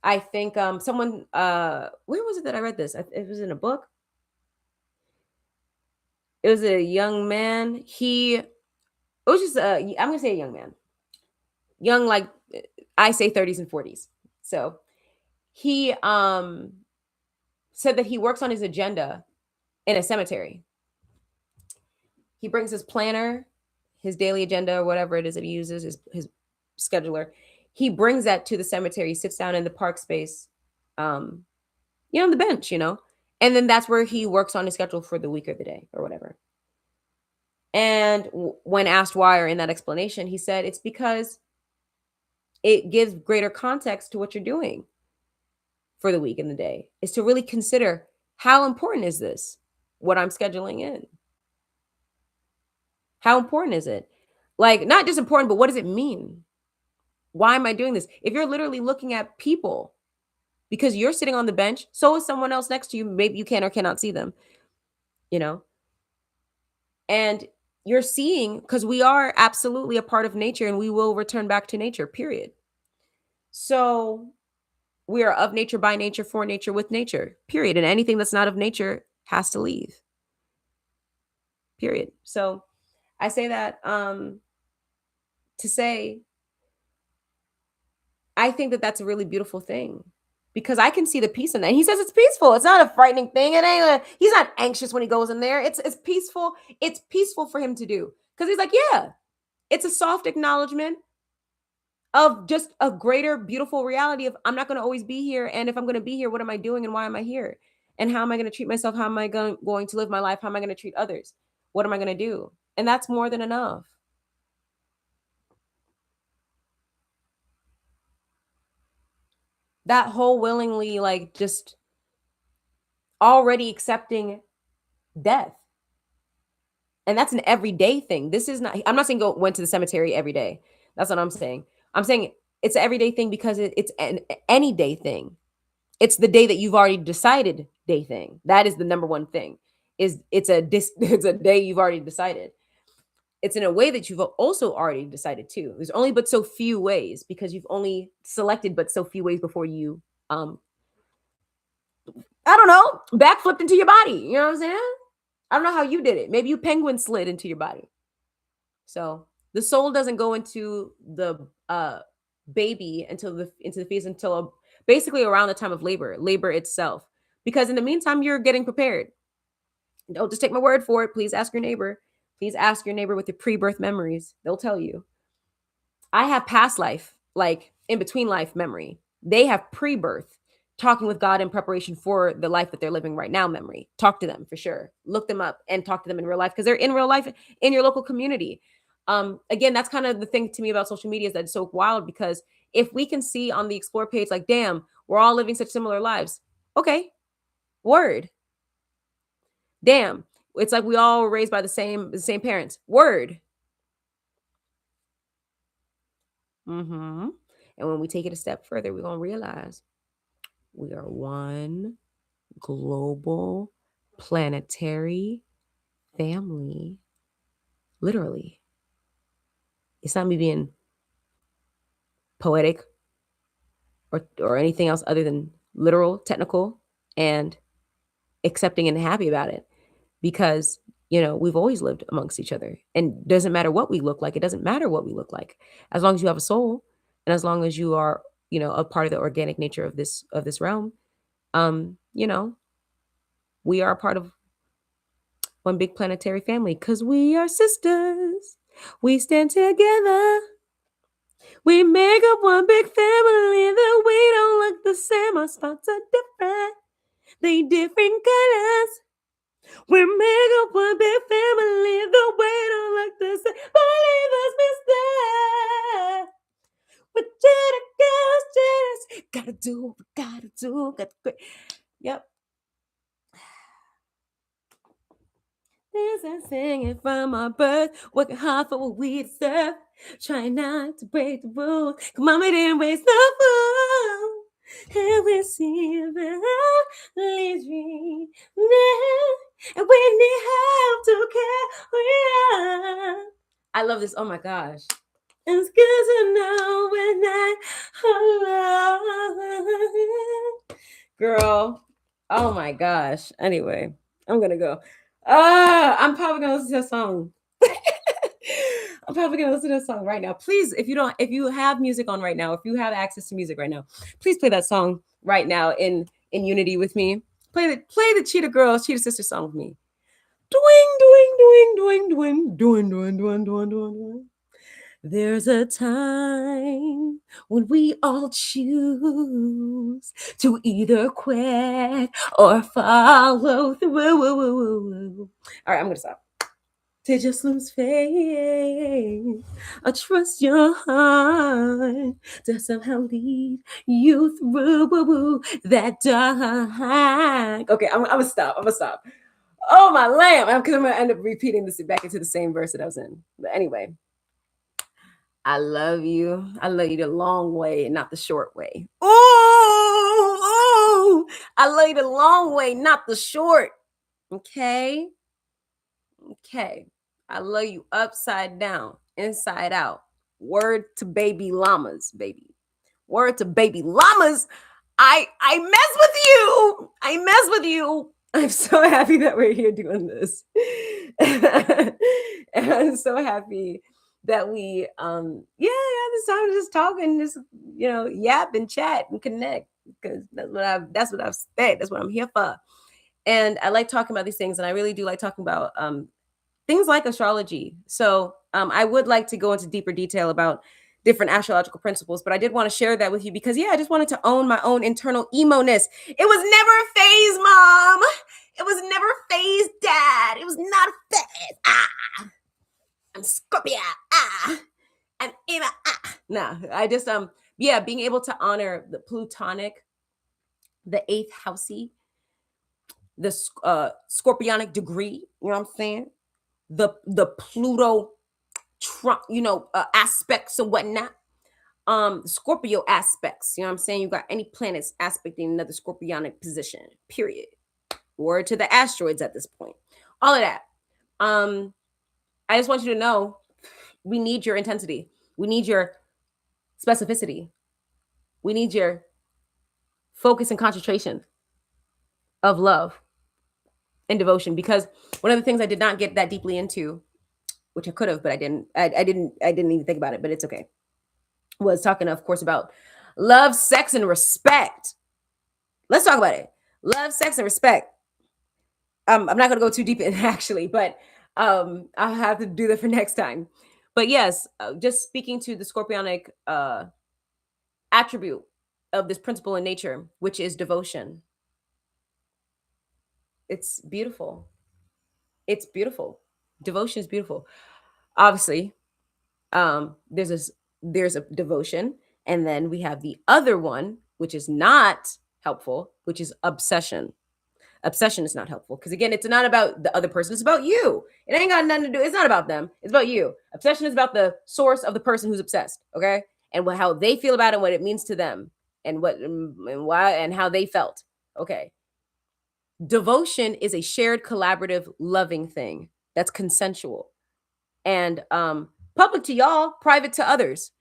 I think someone where was it that I read this? It was in a book. It was a young man. It was just I'm gonna say a young man. Young, like I say 30s and 40s. So he said that he works on his agenda in a cemetery. He brings his planner, his daily agenda, or whatever it is that he uses, his scheduler. He brings that to the cemetery, sits down in the park space, on the bench, and then that's where he works on his schedule for the week or the day or whatever. And when asked why or in that explanation, he said it's because it gives greater context to what you're doing for the week and the day, is to really consider how important is this, what I'm scheduling in. How important is it? Like, not just important, but what does it mean? Why am I doing this? If you're literally looking at people because you're sitting on the bench, so is someone else next to you. Maybe you can or cannot see them, and you're seeing, because we are absolutely a part of nature and we will return back to nature, period. So we are of nature, by nature, for nature, with nature, period. And anything that's not of nature has to leave, period. So I say that to say, I think that that's a really beautiful thing because I can see the peace in that. He says it's peaceful. It's not a frightening thing. He's not anxious when he goes in there. It's peaceful. It's peaceful for him to do because he's like, yeah, it's a soft acknowledgement of just a greater, beautiful reality of I'm not going to always be here. And if I'm going to be here, what am I doing and why am I here? And how am I going to treat myself? How am I going to live my life? How am I going to treat others? What am I going to do? And that's more than enough. That whole willingly, like, just already accepting death. And that's an everyday thing. This is not, I'm not saying went to the cemetery every day. That's what I'm saying. I'm saying It's an everyday thing because it's an any day thing. It's the day that you've already decided day thing. That is the number one thing. Is it's a day you've already decided. It's in a way that you've also already decided too. There's only but so few ways because you've only selected but so few ways before you I don't know, backflipped into your body. You know what I'm saying? I don't know how you did it. Maybe you penguin slid into your body. So the soul doesn't go into the baby until the into the fetus until basically around the time of labor itself. Because in the meantime, you're getting prepared. Don't just take my word for it. Please ask your neighbor. Please ask your neighbor with your pre-birth memories. They'll tell you. I have past life, like in between life memory. They have pre-birth, talking with God in preparation for the life that they're living right now memory. Talk to them for sure. Look them up and talk to them in real life because they're in real life in your local community. Again, that's kind of the thing to me about social media is that it's so wild because if we can see on the explore page, like, damn, we're all living such similar lives. Okay, word. Damn, it's like we all were raised by the same parents. Word. Mm-hmm. And when we take it a step further, we're gonna realize we are one global planetary family. Literally. It's not me being poetic or anything else other than literal, technical, and accepting and happy about it. Because, we've always lived amongst each other. And doesn't matter what we look like. It doesn't matter what we look like. As long as you have a soul and as long as you are, a part of the organic nature of this realm, um, you know, we are a part of one big planetary family because we are sisters. We stand together. We make up one big family. That we don't look the same. Our spots are different. They different colors. We make up one big family. The way don't look the same. Believe us, mister. But jealous, gotta do what we gotta do. Yep. This is singing from our birth, working hard for what we deserve, trying not to break the rules. Come on, we didn't waste no food. And we see the leaves me now, and we need help to carry on. I love this. Oh my gosh. It's good to know when I alone. Girl. Oh my gosh. Anyway, I'm gonna go. I'm probably gonna listen to a song. I'm probably gonna listen to a song right now. Please, if you have music on right now, if you have access to music right now, please play that song right now in unity with me. Play the Cheetah Girls, Cheetah Sister song with me. Doing, doing, doing, doing, doing, doing, doing, doing, doing, doing. There's a time when we all choose to either quit or follow through. All right, I'm gonna stop. To just lose faith or trust your heart to somehow lead you through that dark. Okay, I'm gonna stop. Oh my lamb! Because I'm gonna end up repeating this back into the same verse that I was in. But anyway. I love you. I love you the long way, not the short way. Ooh, I love you the long way, not the short. Okay. I love you upside down, inside out. Word to baby llamas, baby. Word to baby llamas. I mess with you. I'm so happy that we're here doing this. And I'm so happy that we this time to just talk and just yap and chat and connect because that's what I've said. That's what I'm here for. And I like talking about these things, and I really do like talking about things like astrology. So I would like to go into deeper detail about different astrological principles, but I did want to share that with you because I just wanted to own my own internal emo-ness. It was never a phase, Mom. It was never a phase, Dad. It was not a phase. I'm Scorpio. I'm Eva. No, I just being able to honor the Plutonic, the 8th housey, the Scorpionic degree. You know what I'm saying? The Pluto, Trump, aspects and whatnot. Scorpio aspects. You know what I'm saying? You got any planets aspecting another Scorpionic position. Period. Word to the asteroids at this point. All of that. I just want you to know we need your intensity. We need your specificity. We need your focus and concentration of love and devotion. Because one of the things I did not get that deeply into, which I could have, but I didn't. I didn't even think about it, but it's okay. Was talking, of course, about love, sex, and respect. Let's talk about it. Love, sex, and respect. I'm not going to go too deep in actually, but I'll have to do that for next time. But yes, just speaking to the Scorpionic attribute of this principle in nature, which is devotion. It's beautiful. It's beautiful. Devotion is beautiful. Obviously, there's a devotion, and then we have the other one, which is not helpful, which is obsession. Obsession is not helpful because again, it's not about the other person, it's about you. It ain't got nothing to do, it's not about them, it's about you. Obsession is about the source of the person who's obsessed, okay? And how they feel about it, what it means to them, and what and why and how they felt. Okay. Devotion is a shared, collaborative, loving thing that's consensual and public to y'all, private to others.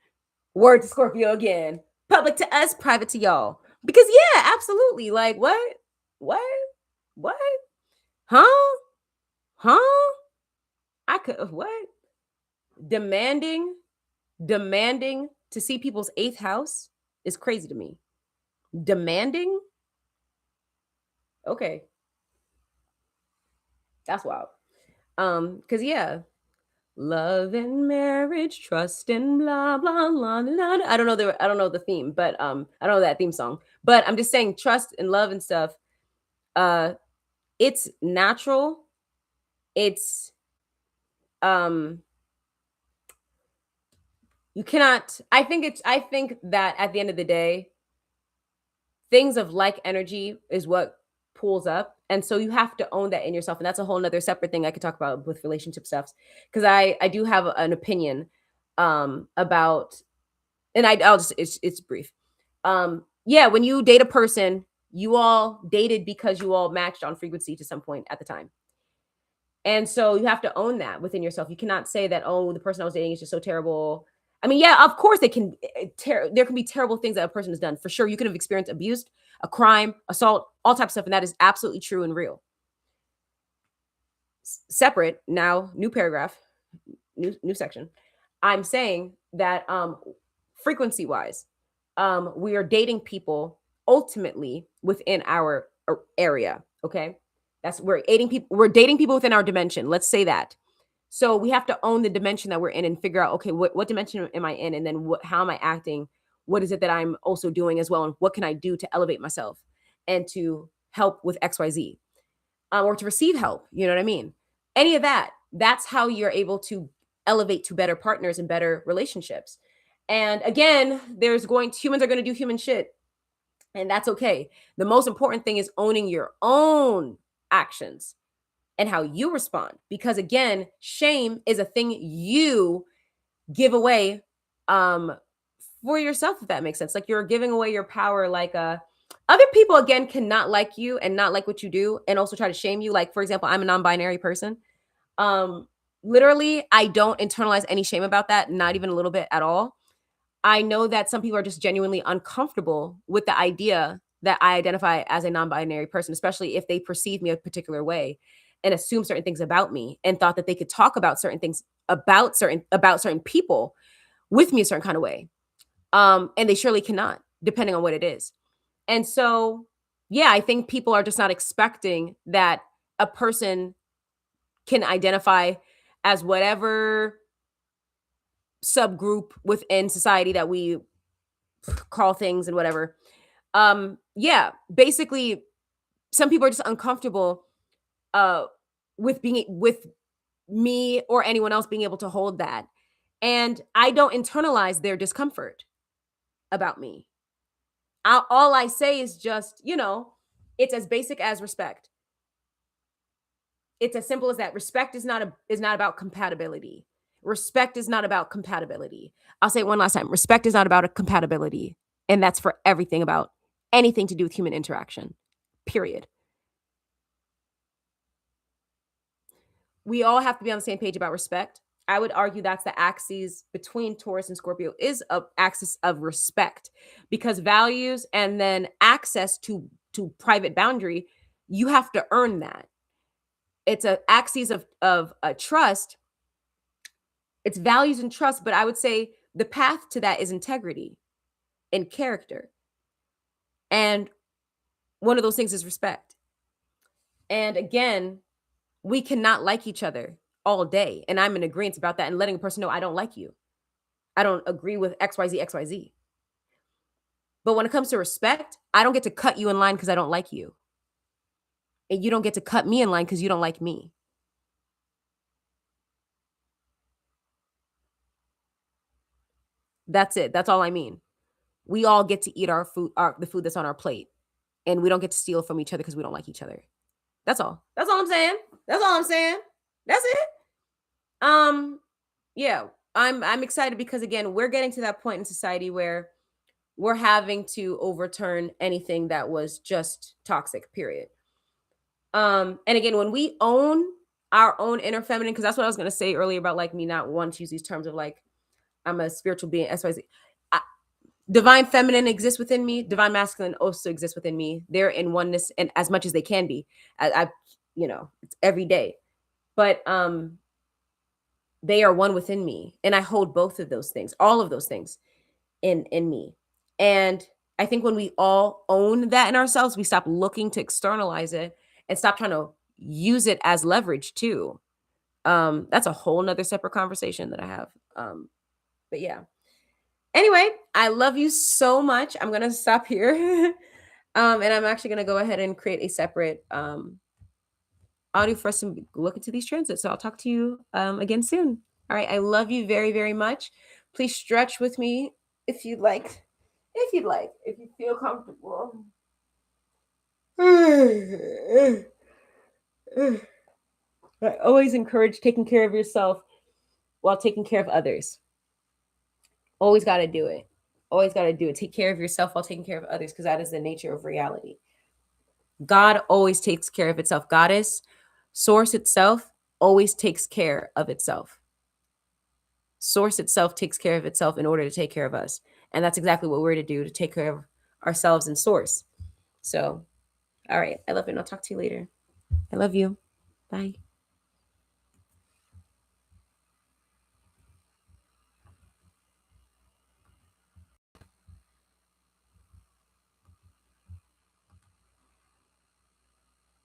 Word to Scorpio again. Public to us, private to y'all. Because yeah, absolutely. Like what? What? What? Huh? Huh? I could what? Demanding to see people's eighth house is crazy to me. Demanding? Okay. That's wild. Because yeah, love and marriage, trust and blah blah blah blah. I don't know the theme, but I don't know that theme song. But I'm just saying trust and love and stuff. It's natural. It's you cannot. I think that at the end of the day, things of like energy is what pulls up. And so you have to own that in yourself. And that's a whole nother separate thing I could talk about with relationship stuffs. Because I do have an opinion about, and I'll just, it's brief. Yeah, when you date a person, you all dated because you all matched on frequency to some point at the time. And so you have to own that within yourself. You cannot say that, oh, the person I was dating is just so terrible. I mean, yeah, of course it can. There can be terrible things that a person has done. For sure, you could have experienced abuse, a crime, assault, all types of stuff, and that is absolutely true and real. Separate now, new paragraph, new section. I'm saying that frequency wise, we are dating people ultimately within our area. Okay, we're dating people. We're dating people within our dimension. Let's say that. So we have to own the dimension that we're in and figure out, okay, what dimension am I in? And then how am I acting? What is it that I'm also doing as well? And what can I do to elevate myself and to help with XYZ or to receive help? You know what I mean? Any of that. That's how you're able to elevate to better partners and better relationships. And again, humans are going to do human shit. And that's okay. The most important thing is owning your own actions and how you respond. Because again, shame is a thing you give away for yourself, if that makes sense. Like you're giving away your power. Like other people, again, cannot like you and not like what you do and also try to shame you. Like, for example, I'm a non-binary person. Literally, I don't internalize any shame about that, not even a little bit at all. I know that some people are just genuinely uncomfortable with the idea that I identify as a non-binary person, especially if they perceive me a particular way and assume certain things about me and thought that they could talk about certain things about certain people with me a certain kind of way. And they surely cannot, depending on what it is. And so, yeah, I think people are just not expecting that a person can identify as whatever subgroup within society that we call things and whatever. Yeah, basically, some people are just uncomfortable with me or anyone else being able to hold that. And I don't internalize their discomfort about me. All I say is just, it's as basic as respect. It's as simple as that. Respect is not about compatibility. Respect is not about compatibility. I'll say it one last time. Respect is not about a compatibility. And that's for everything about anything to do with human interaction, period. We all have to be on the same page about respect. I would argue that's the axis between Taurus and Scorpio is a axis of respect, because values and then access to private boundary, you have to earn that. It's an axis of a trust. It's values and trust, but I would say the path to that is integrity and character. And one of those things is respect. And again, we cannot like each other all day. And I'm in agreement about that and letting a person know I don't like you. I don't agree with XYZ, XYZ. But when it comes to respect, I don't get to cut you in line because I don't like you. And you don't get to cut me in line because you don't like me. That's it. That's all I mean. We all get to eat our food, the food that's on our plate. And we don't get to steal from each other because we don't like each other. That's all. That's all I'm saying. That's all I'm saying. That's it. Yeah, I'm excited because again, we're getting to that point in society where we're having to overturn anything that was just toxic, period. And again, when we own our own inner feminine, because that's what I was going to say earlier about like me not wanting to use these terms of like I'm a spiritual being, XYZ. Divine feminine exists within me. Divine masculine also exists within me. They're in oneness and as much as they can be. It's every day. But they are one within me. And I hold both of those things, all of those things in me. And I think when we all own that in ourselves, we stop looking to externalize it and stop trying to use it as leverage too. That's a whole nother separate conversation that I have. But yeah. Anyway, I love you so much. I'm gonna stop here. And I'm actually gonna go ahead and create a separate audio for us to look into these transits. So I'll talk to you again soon. All right. I love you very, very much. Please stretch with me if you'd like. If you feel comfortable. I always encourage taking care of yourself while taking care of others. Always got to do it. Always got to do it. Take care of yourself while taking care of others, because that is the nature of reality. God always takes care of itself. Goddess, source itself always takes care of itself. Source itself takes care of itself in order to take care of us. And that's exactly what we're to do, to take care of ourselves and source. So, all right. I love it. And I'll talk to you later. I love you. Bye.